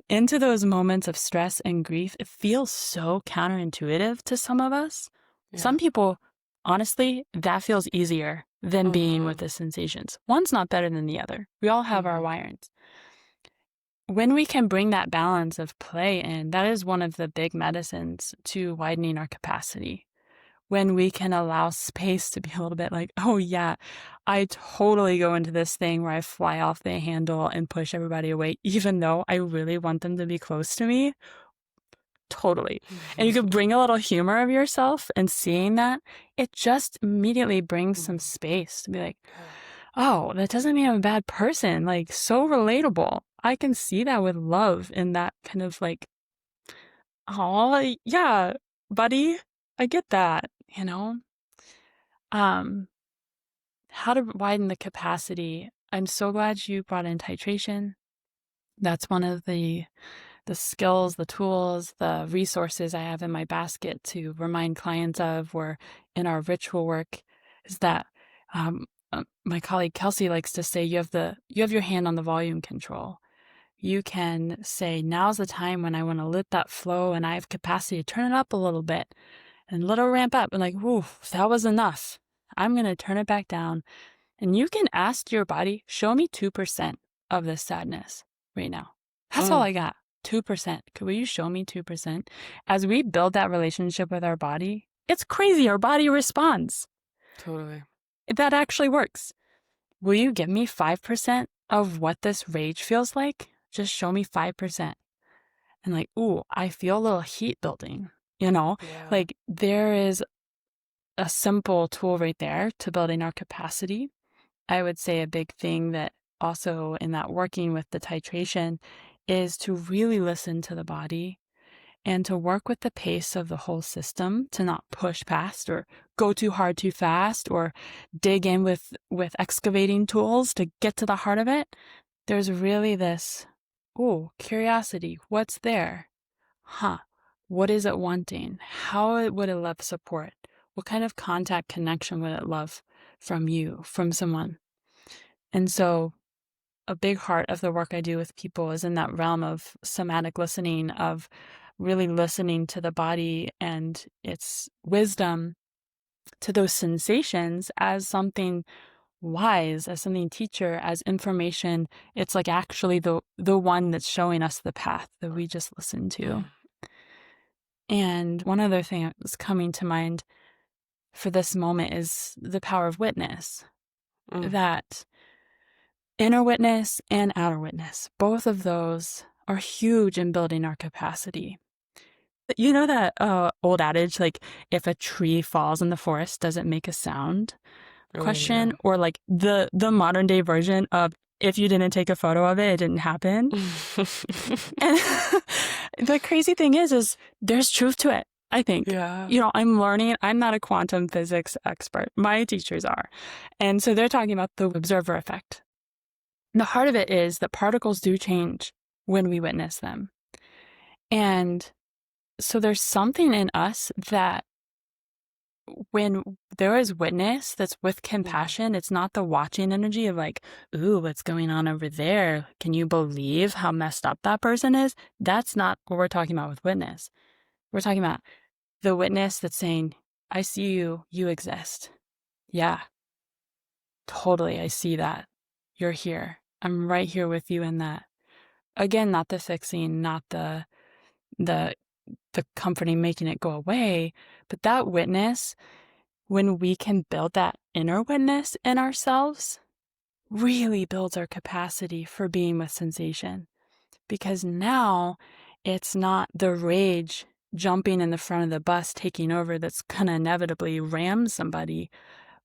into those moments of stress and grief. It feels so counterintuitive to some of us. Yeah. Some people, honestly, that feels easier than being with the sensations. One's not better than the other. We all have our wirings. When we can bring that balance of play in, that is one of the big medicines to widening our capacity. When we can allow space to be a little bit like, oh yeah, I totally go into this thing where I fly off the handle and push everybody away, even though I really want them to be close to me. Totally. And you could bring a little humor of yourself and seeing that, it just immediately brings some space to be like, oh, that doesn't mean I'm a bad person. Like, so relatable. I can see that with love in that kind of like, oh, yeah, buddy, I get that, How to widen the capacity. I'm so glad you brought in titration. That's one of the skills, the tools, the resources I have in my basket to remind clients of, or in our ritual work, is that my colleague Kelsey likes to say, you have your hand on the volume control. You can say, now's the time when I want to let that flow and I have capacity to turn it up a little bit and let it ramp up. And like, whoo, that was enough. I'm going to turn it back down. And you can ask your body, show me 2% of this sadness right now. That's all I got. 2%. Will you show me 2%? As we build that relationship with our body, it's crazy. Our body responds. Totally. That actually works. Will you give me 5% of what this rage feels like? Just show me 5%. And like, ooh, I feel a little heat building, Like there is a simple tool right there to building our capacity. I would say a big thing that also in that working with the titration is to really listen to the body and to work with the pace of the whole system, to not push past or go too hard too fast or dig in with excavating tools to get to the heart of it. There's really this, curiosity. What's there? What is it wanting? How would it love support? What kind of contact connection would it love from you, from someone? And so a big heart of the work I do with people is in that realm of somatic listening, of really listening to the body and its wisdom, to those sensations as something wise, as something teacher, as information. It's like actually the one that's showing us the path that we just listened to. And one other thing that's coming to mind for this moment is the power of witness. That inner witness and outer witness, both of those are huge in building our capacity. You know that old adage, like, if a tree falls in the forest, does it make a sound? Question. Yeah. Or like the modern day version of, if you didn't take a photo of it, it didn't happen. And the crazy thing is there's truth to it, I think. Yeah. I'm learning. I'm not a quantum physics expert. My teachers are. And so they're talking about the observer effect. And the heart of it is that particles do change when we witness them. And so there's something in us that when there is witness that's with compassion, it's not the watching energy of like, ooh, what's going on over there? Can you believe how messed up that person is? That's not what we're talking about with witness. We're talking about the witness that's saying, I see you, you exist. Yeah, totally. I see that. You're here. I'm right here with you in that. Again, not the fixing, not the comforting, making it go away, but that witness, when we can build that inner witness in ourselves, really builds our capacity for being with sensation. Because now it's not the rage jumping in the front of the bus taking over that's going to inevitably ram somebody,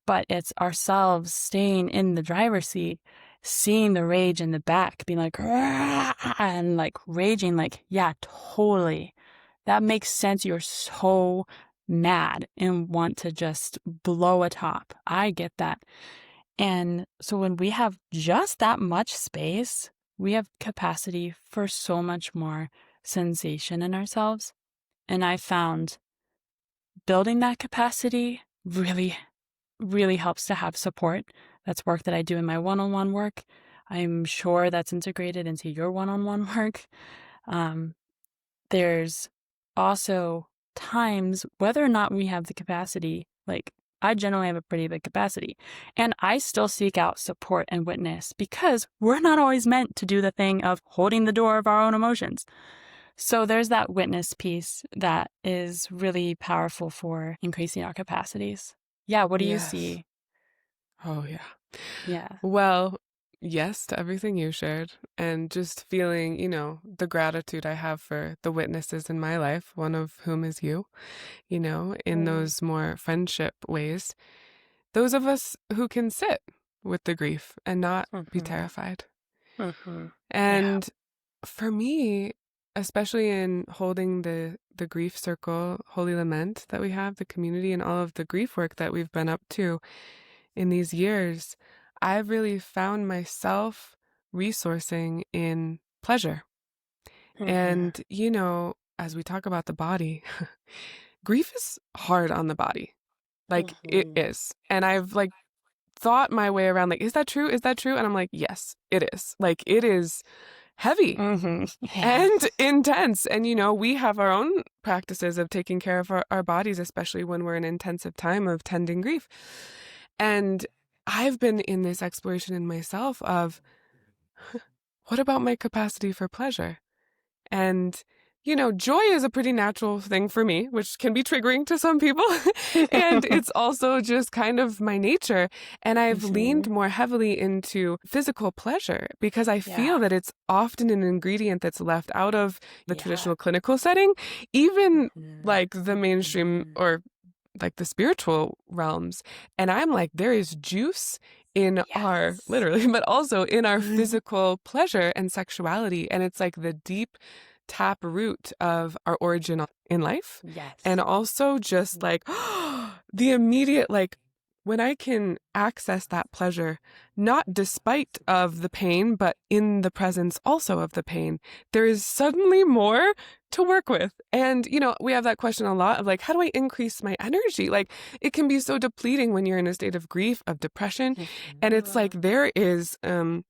but it's ourselves staying in the driver's seat, seeing the rage in the back, being like, "Rah!" and like raging, like, yeah, totally. That makes sense. You're so mad and want to just blow a top. I get that. And so when we have just that much space, we have capacity for so much more sensation in ourselves. And I found building that capacity really, really helps to have support. That's work that I do in my one-on-one work. I'm sure that's integrated into your one-on-one work. There's also times, whether or not we have the capacity, like I generally have a pretty big capacity, and I still seek out support and witness because we're not always meant to do the thing of holding the door of our own emotions. So there's that witness piece that is really powerful for increasing our capacities. Yeah, what do you Yes. see? Oh, yeah. Yeah. Well, yes to everything you shared, and just feeling, the gratitude I have for the witnesses in my life, one of whom is you, in Mm. those more friendship ways. Those of us who can sit with the grief and not be Mm-hmm. terrified. Mm-hmm. Yeah. And for me, especially in holding the grief circle, Holy Lament that we have, the community, and all of the grief work that we've been up to in these years, I've really found myself resourcing in pleasure. Mm-hmm. And, as we talk about the body, grief is hard on the body. Like it Mm-hmm. is. And I've like thought my way around, like, is that true? Is that true? And I'm like, yes, it is. Like it is heavy Mm-hmm. Yeah. and intense. And, we have our own practices of taking care of our bodies, especially when we're in intensive time of tending grief. And I've been in this exploration in myself of what about my capacity for pleasure? And, joy is a pretty natural thing for me, which can be triggering to some people. And it's also just kind of my nature. And I've leaned Mm-hmm. more heavily into physical pleasure because I feel Yeah. that it's often an ingredient that's left out of the Yeah. traditional clinical setting, even Mm-hmm. like the mainstream or like the spiritual realms. And I'm like, there is juice in our, Yes. literally, but also in our physical pleasure and sexuality. And it's like the deep tap root of our origin in life. And Yes. also just like the immediate, like, when I can access that pleasure, not despite of the pain, but in the presence also of the pain, there is suddenly more to work with. And, we have that question a lot of like, how do I increase my energy? Like, it can be so depleting when you're in a state of grief, of depression. And it's like there is an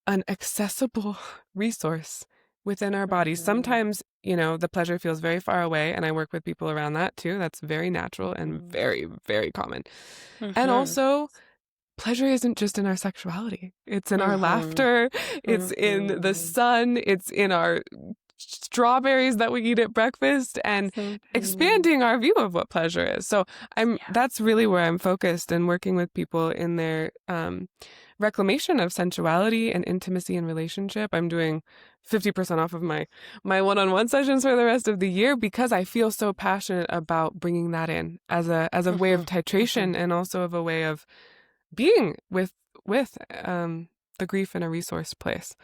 accessible resource within our bodies. Mm-hmm. Sometimes, the pleasure feels very far away, and I work with people around that too. That's very natural and very, very common. And Mm-hmm. also, pleasure isn't just in our sexuality. It's in our Mm-hmm. laughter, it's in the Mm-hmm. sun, it's in our strawberries that we eat at breakfast, and Mm-hmm. expanding our view of what pleasure is. So Yeah. that's really where I'm focused and working with people in their reclamation of sensuality and intimacy and relationship. I'm doing 50% off of my one-on-one sessions for the rest of the year because I feel so passionate about bringing that in as a way of Mm-hmm. Mm-hmm. titration and also of a way of being with the grief in a resource place.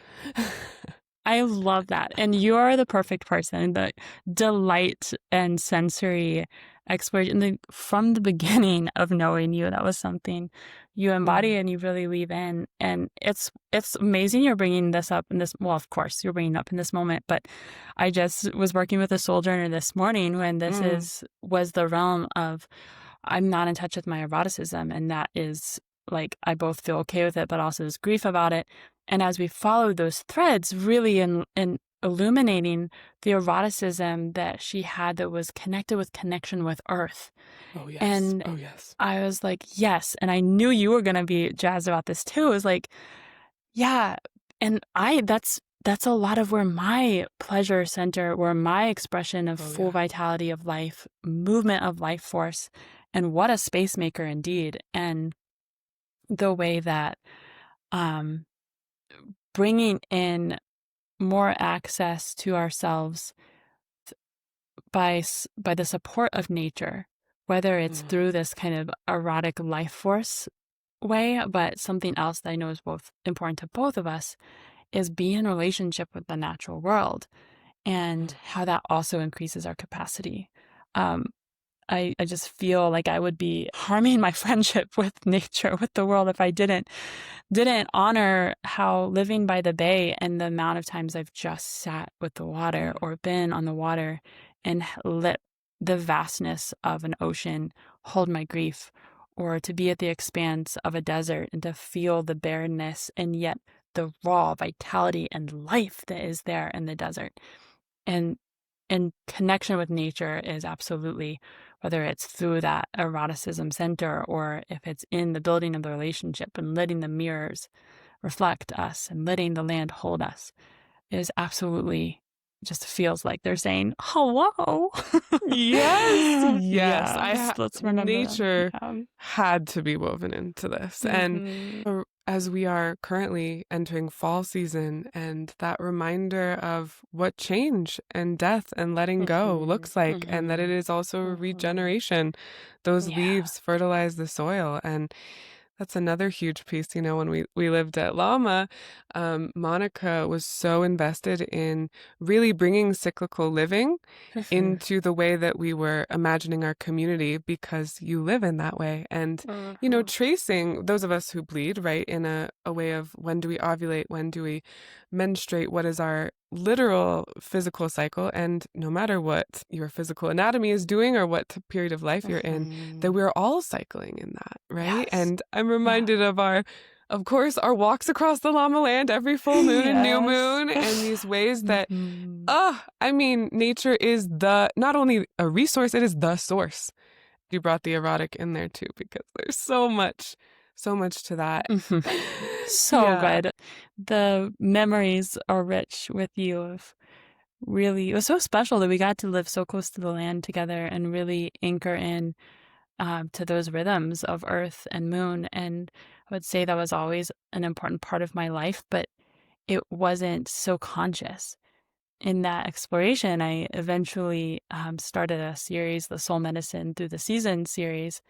I love that. And you are the perfect person. The delight and sensory exploration from the beginning of knowing you, that was something you embody Mm. and you really weave in. And it's amazing you're bringing this up in this, well, of course, you're bringing it up in this moment, but I just was working with a Souljourner this morning when Mm. was the realm of I'm not in touch with my eroticism. And that is like, I both feel okay with it, but also there's grief about it. And as we followed those threads, really in illuminating the eroticism that she had that was connected with connection with earth. Oh yes. And Oh yes. I was like, yes. And I knew you were going to be jazzed about this too. It was like, yeah. And that's a lot of where my pleasure center, where my expression of Oh full yeah. vitality of life, movement of life force, and what a space maker indeed. And the way that um, bringing in more access to ourselves by the support of nature, whether it's Mm. through this kind of erotic life force way, but something else that I know is both important to both of us is be in relationship with the natural world and how that also increases our capacity. I just feel like I would be harming my friendship with nature, with the world, if I didn't honor how living by the bay and the amount of times I've just sat with the water or been on the water and let the vastness of an ocean hold my grief, or to be at the expanse of a desert and to feel the barrenness and yet the raw vitality and life that is there in the desert. And connection with nature is absolutely, whether it's through that eroticism center or if it's in the building of the relationship and letting the mirrors reflect us and letting the land hold us, is absolutely just feels like they're saying hello. Yes. Yes, let's remember nature that. had to be woven into this. Mm-hmm. And as we are currently entering fall season, and that reminder of what change and death and letting go looks like, and that it is also regeneration. Those leaves fertilize the soil. And that's another huge piece. When we lived at Lama, Monika was so invested in really bringing cyclical living into the way that we were imagining our community, because you live in that way. And, tracing those of us who bleed, right, in a way of when do we ovulate, when do we menstruate, what is our literal physical cycle, and no matter what your physical anatomy is doing or what period of life you're in, that we're all cycling in that, right? Yes. And I'm reminded of course, our walks across the Llama land every full moon and new moon, and these ways that, nature is not only a resource, it is the source. You brought the erotic in there too, because there's so much to that. So good. The memories are rich with you of really, it was so special that we got to live so close to the land together and really anchor in to those rhythms of earth and moon. And I would say that was always an important part of my life, but it wasn't so conscious. In that exploration, I eventually started a series, the Soul Medicine Through the Season series,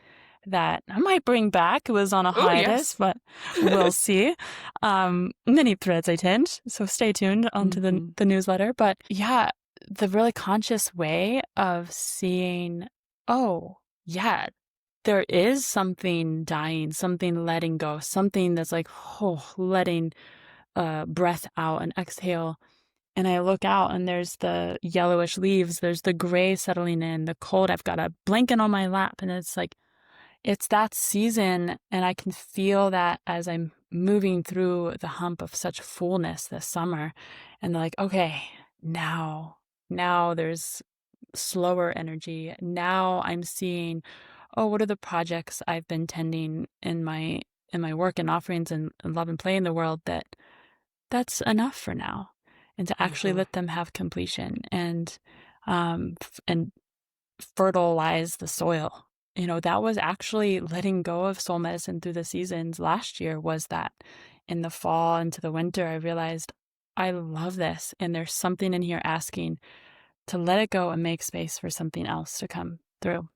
that I might bring back. It was on a hiatus, but we'll see. Many threads I tend, so stay tuned onto the newsletter. But yeah, the really conscious way of seeing, there is something dying, something letting go, something that's like, letting breath out and exhale. And I look out and there's the yellowish leaves, there's the gray settling in, the cold. I've got a blanket on my lap, and it's like, it's that season. And I can feel that as I'm moving through the hump of such fullness this summer. And like, okay, now there's slower energy. Now I'm seeing, what are the projects I've been tending in my work and offerings and love and play in the world that's enough for now. And to actually let them have completion and fertilize the soil. That was actually letting go of soul medicine through the seasons last year. Was that in the fall into the winter, I realized I love this. And there's something in here asking to let it go and make space for something else to come through.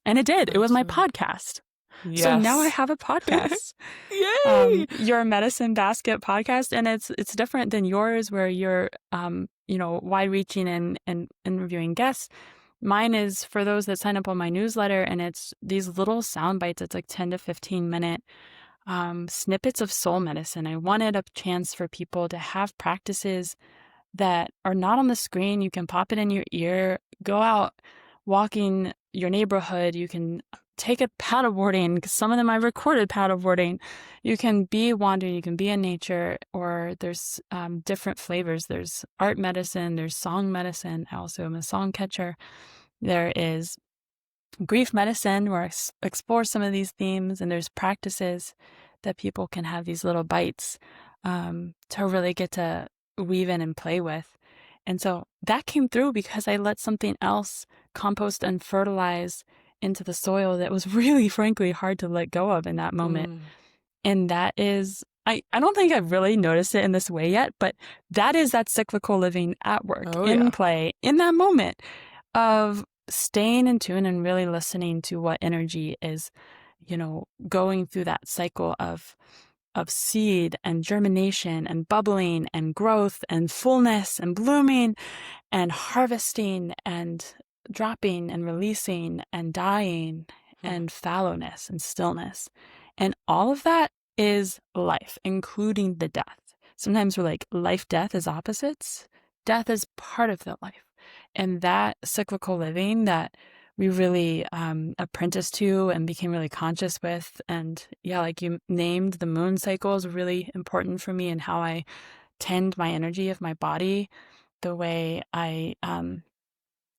And it did. It was my podcast. Yes. So now I have a podcast. Yay! Your Medicine Basket podcast, and it's different than yours, where you're wide-reaching and interviewing guests. Mine is for those that sign up on my newsletter, and it's these little sound bites. It's like 10 to 15 minute snippets of soul medicine. I wanted a chance for people to have practices that are not on the screen. You can pop it in your ear, go out walking your neighborhood. You can take a paddleboarding, because some of them I recorded paddleboarding. You can be wandering, you can be in nature, or there's different flavors. There's art medicine, there's song medicine. I also am a songcatcher. There is grief medicine, where I explore some of these themes, and there's practices that people can have these little bites to really get to weave in and play with. And so that came through because I let something else compost and fertilize into the soil that was really, frankly, hard to let go of in that moment. And that is, I don't think I've really noticed it in this way yet, but that is that cyclical living at work, play, in that moment of staying in tune and really listening to what energy is going through that cycle of seed and germination and bubbling and growth and fullness and blooming and harvesting and dropping and releasing and dying and fallowness and stillness. And all of that is life, including the death. Sometimes we're like, life, death is opposites. Death is part of the life. And that cyclical living that we really apprenticed to and became really conscious with. And yeah, like you named, the moon cycle is really important for me and how I tend my energy of my body, the way I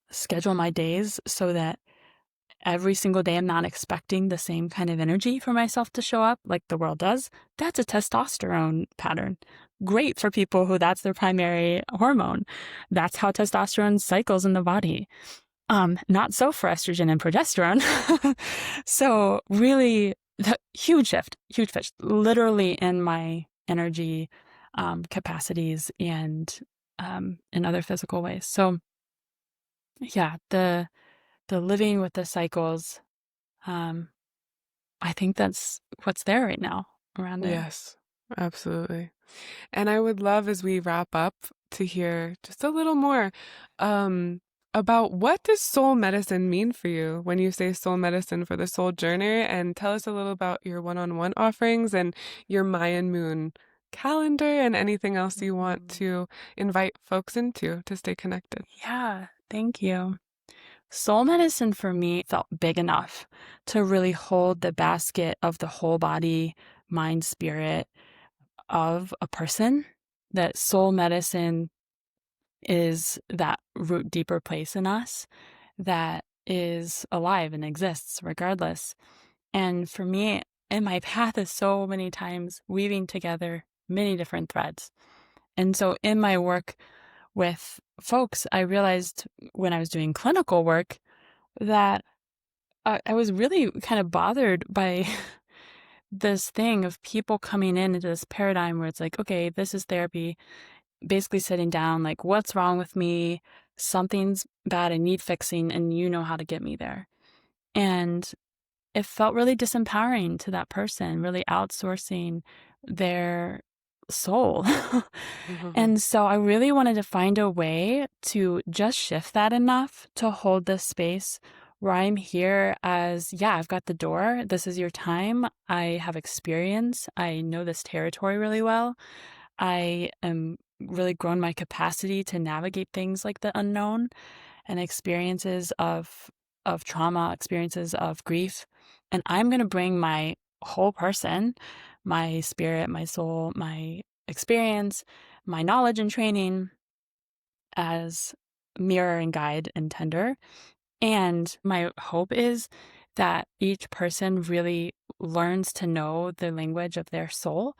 schedule my days so that every single day I'm not expecting the same kind of energy for myself to show up like the world does. That's a testosterone pattern. Great for people who that's their primary hormone. That's how testosterone cycles in the body. Not so for estrogen and progesterone. So really huge shift, literally in my energy capacities and in other physical ways. So yeah, the living with the cycles, I think that's what's there right now around it. Yes, absolutely. And I would love, as we wrap up, to hear just a little more about what does soul medicine mean for you when you say soul medicine for the Souljourner, and tell us a little about your one-on-one offerings and your My&Moon calendar and anything else you want to invite folks into to stay connected. Yeah, thank you. Soul medicine for me felt big enough to really hold the basket of the whole body, mind, spirit of a person. That soul medicine is that root, deeper place in us that is alive and exists regardless. And for me, in my path is so many times weaving together many different threads. And so in my work with folks, I realized when I was doing clinical work that I was really kind of bothered by this thing of people coming into this paradigm where it's like, okay, this is therapy, basically sitting down, like, what's wrong with me? Something's bad, I need fixing, and you know how to get me there. And it felt really disempowering to that person, really outsourcing their soul. And so I really wanted to find a way to just shift that enough to hold this space where I'm here as, yeah, I've got the door. This is your time. I have experience. I know this territory really well. I am really grown my capacity to navigate things like the unknown and experiences of trauma, experiences of grief. And I'm going to bring my whole person, my spirit, my soul, my experience, my knowledge and training as mirror and guide and tender. And my hope is that each person really learns to know the language of their soul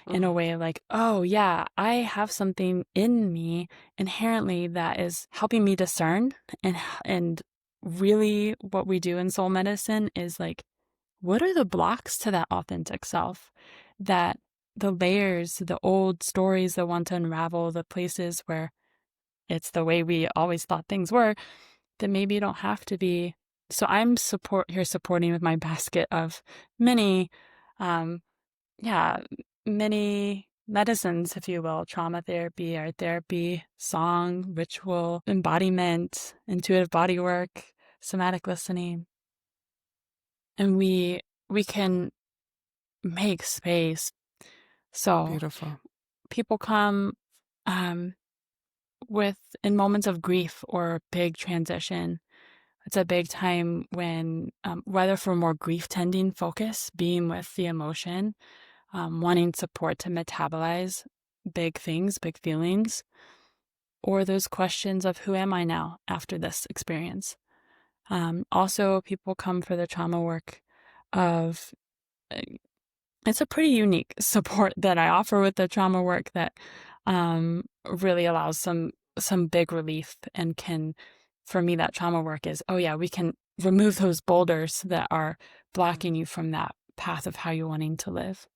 in a way like, oh yeah, I have something in me inherently that is helping me discern. And really what we do in soul medicine is like, what are the blocks to that authentic self? That the layers, the old stories that want to unravel, the places where it's the way we always thought things were, that maybe you don't have to be. So I'm supporting with my basket of many, many medicines, if you will, trauma therapy, art therapy, song, ritual, embodiment, intuitive body work, somatic listening. And we can make space. So Beautiful. people come in moments of grief or big transition. It's a big time when, whether for more grief tending focus, being with the emotion, wanting support to metabolize big things, big feelings, or those questions of who am I now after this experience. Also, people come for the trauma work of, it's a pretty unique support that I offer with the trauma work that really allows some big relief and can, for me, that trauma work is, oh yeah, we can remove those boulders that are blocking you from that path of how you're wanting to live.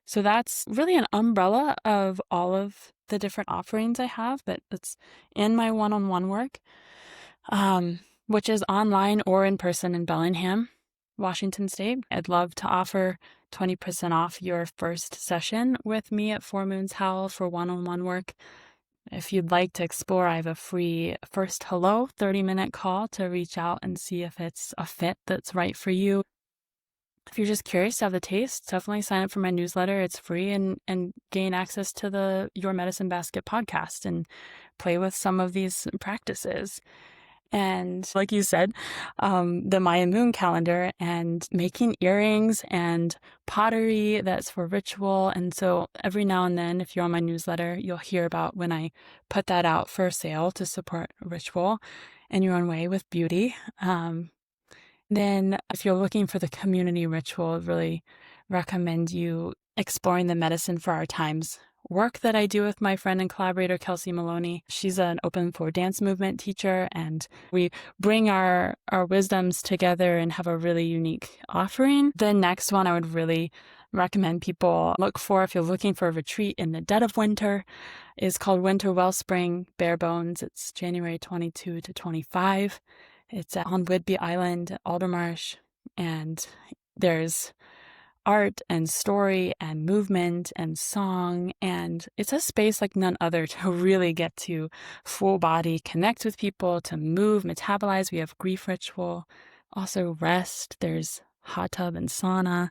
So that's really an umbrella of all of the different offerings I have, but it's in my one-on-one work, which is online or in person in Bellingham. Washington State, I'd love to offer 20% off your first session with me at Four Moons Howl for one-on-one work. If you'd like to explore, I have a free first hello 30-minute call to reach out and see if it's a fit that's right for you. If you're just curious to have the taste, definitely sign up for my newsletter. It's free, and gain access to the Your Medicine Basket podcast and play with some of these practices. And like you said, the My&Moon calendar and making earrings and pottery that's for ritual. And so every now and then, if you're on my newsletter, you'll hear about when I put that out for sale to support ritual and your own way with beauty. Then if you're looking for the community ritual, I'd really recommend you exploring the Medicine for Our Times work that I do with my friend and collaborator, Kelsey Maloney. She's an open floor dance movement teacher, and we bring our wisdoms together and have a really unique offering. The next one I would really recommend people look for if you're looking for a retreat in the dead of winter is called Winter Wellspring Bare Bones. It's January 22 to 25. It's on Whidbey Island, Aldermarsh, and there's art and story and movement and song, and it's a space like none other to really get to full body connect with people, to move, metabolize. We have grief ritual, also rest. There's hot tub and sauna,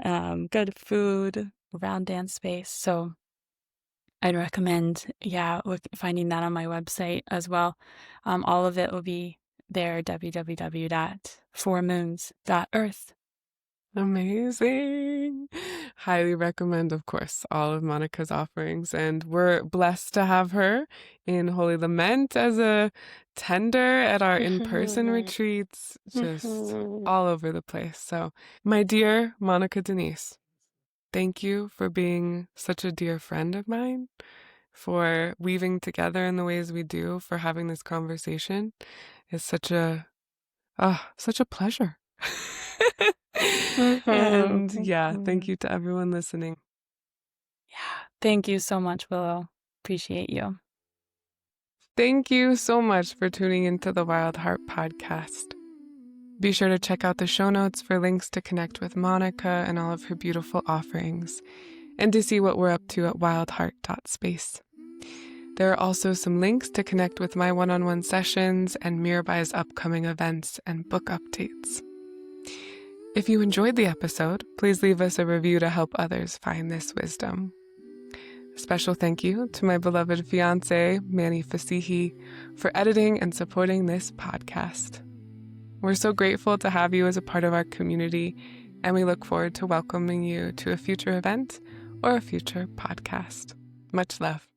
good food, round dance space. So I'd recommend, finding that on my website as well. All of it will be there, www.fourmoons.earth. Amazing. Highly recommend, of course, all of Monika's offerings. And we're blessed to have her in Holy Lament as a tender at our in-person retreats, just all over the place. So, my dear Monika Denise, thank you for being such a dear friend of mine, for weaving together in the ways we do, for having this conversation. It's such a pleasure. And thank you to everyone listening. Yeah, thank you so much, Willow. Appreciate you. Thank you so much for tuning into the Wild Heart podcast. Be sure to check out the show notes for links to connect with Monika and all of her beautiful offerings, and to see what we're up to at wildheart.space. There are also some links to connect with my one-on-one sessions and Mirabai's upcoming events and book updates. If you enjoyed the episode, please leave us a review to help others find this wisdom. A special thank you to my beloved fiancé, Manny Fasihi, for editing and supporting this podcast. We're so grateful to have you as a part of our community, and we look forward to welcoming you to a future event or a future podcast. Much love.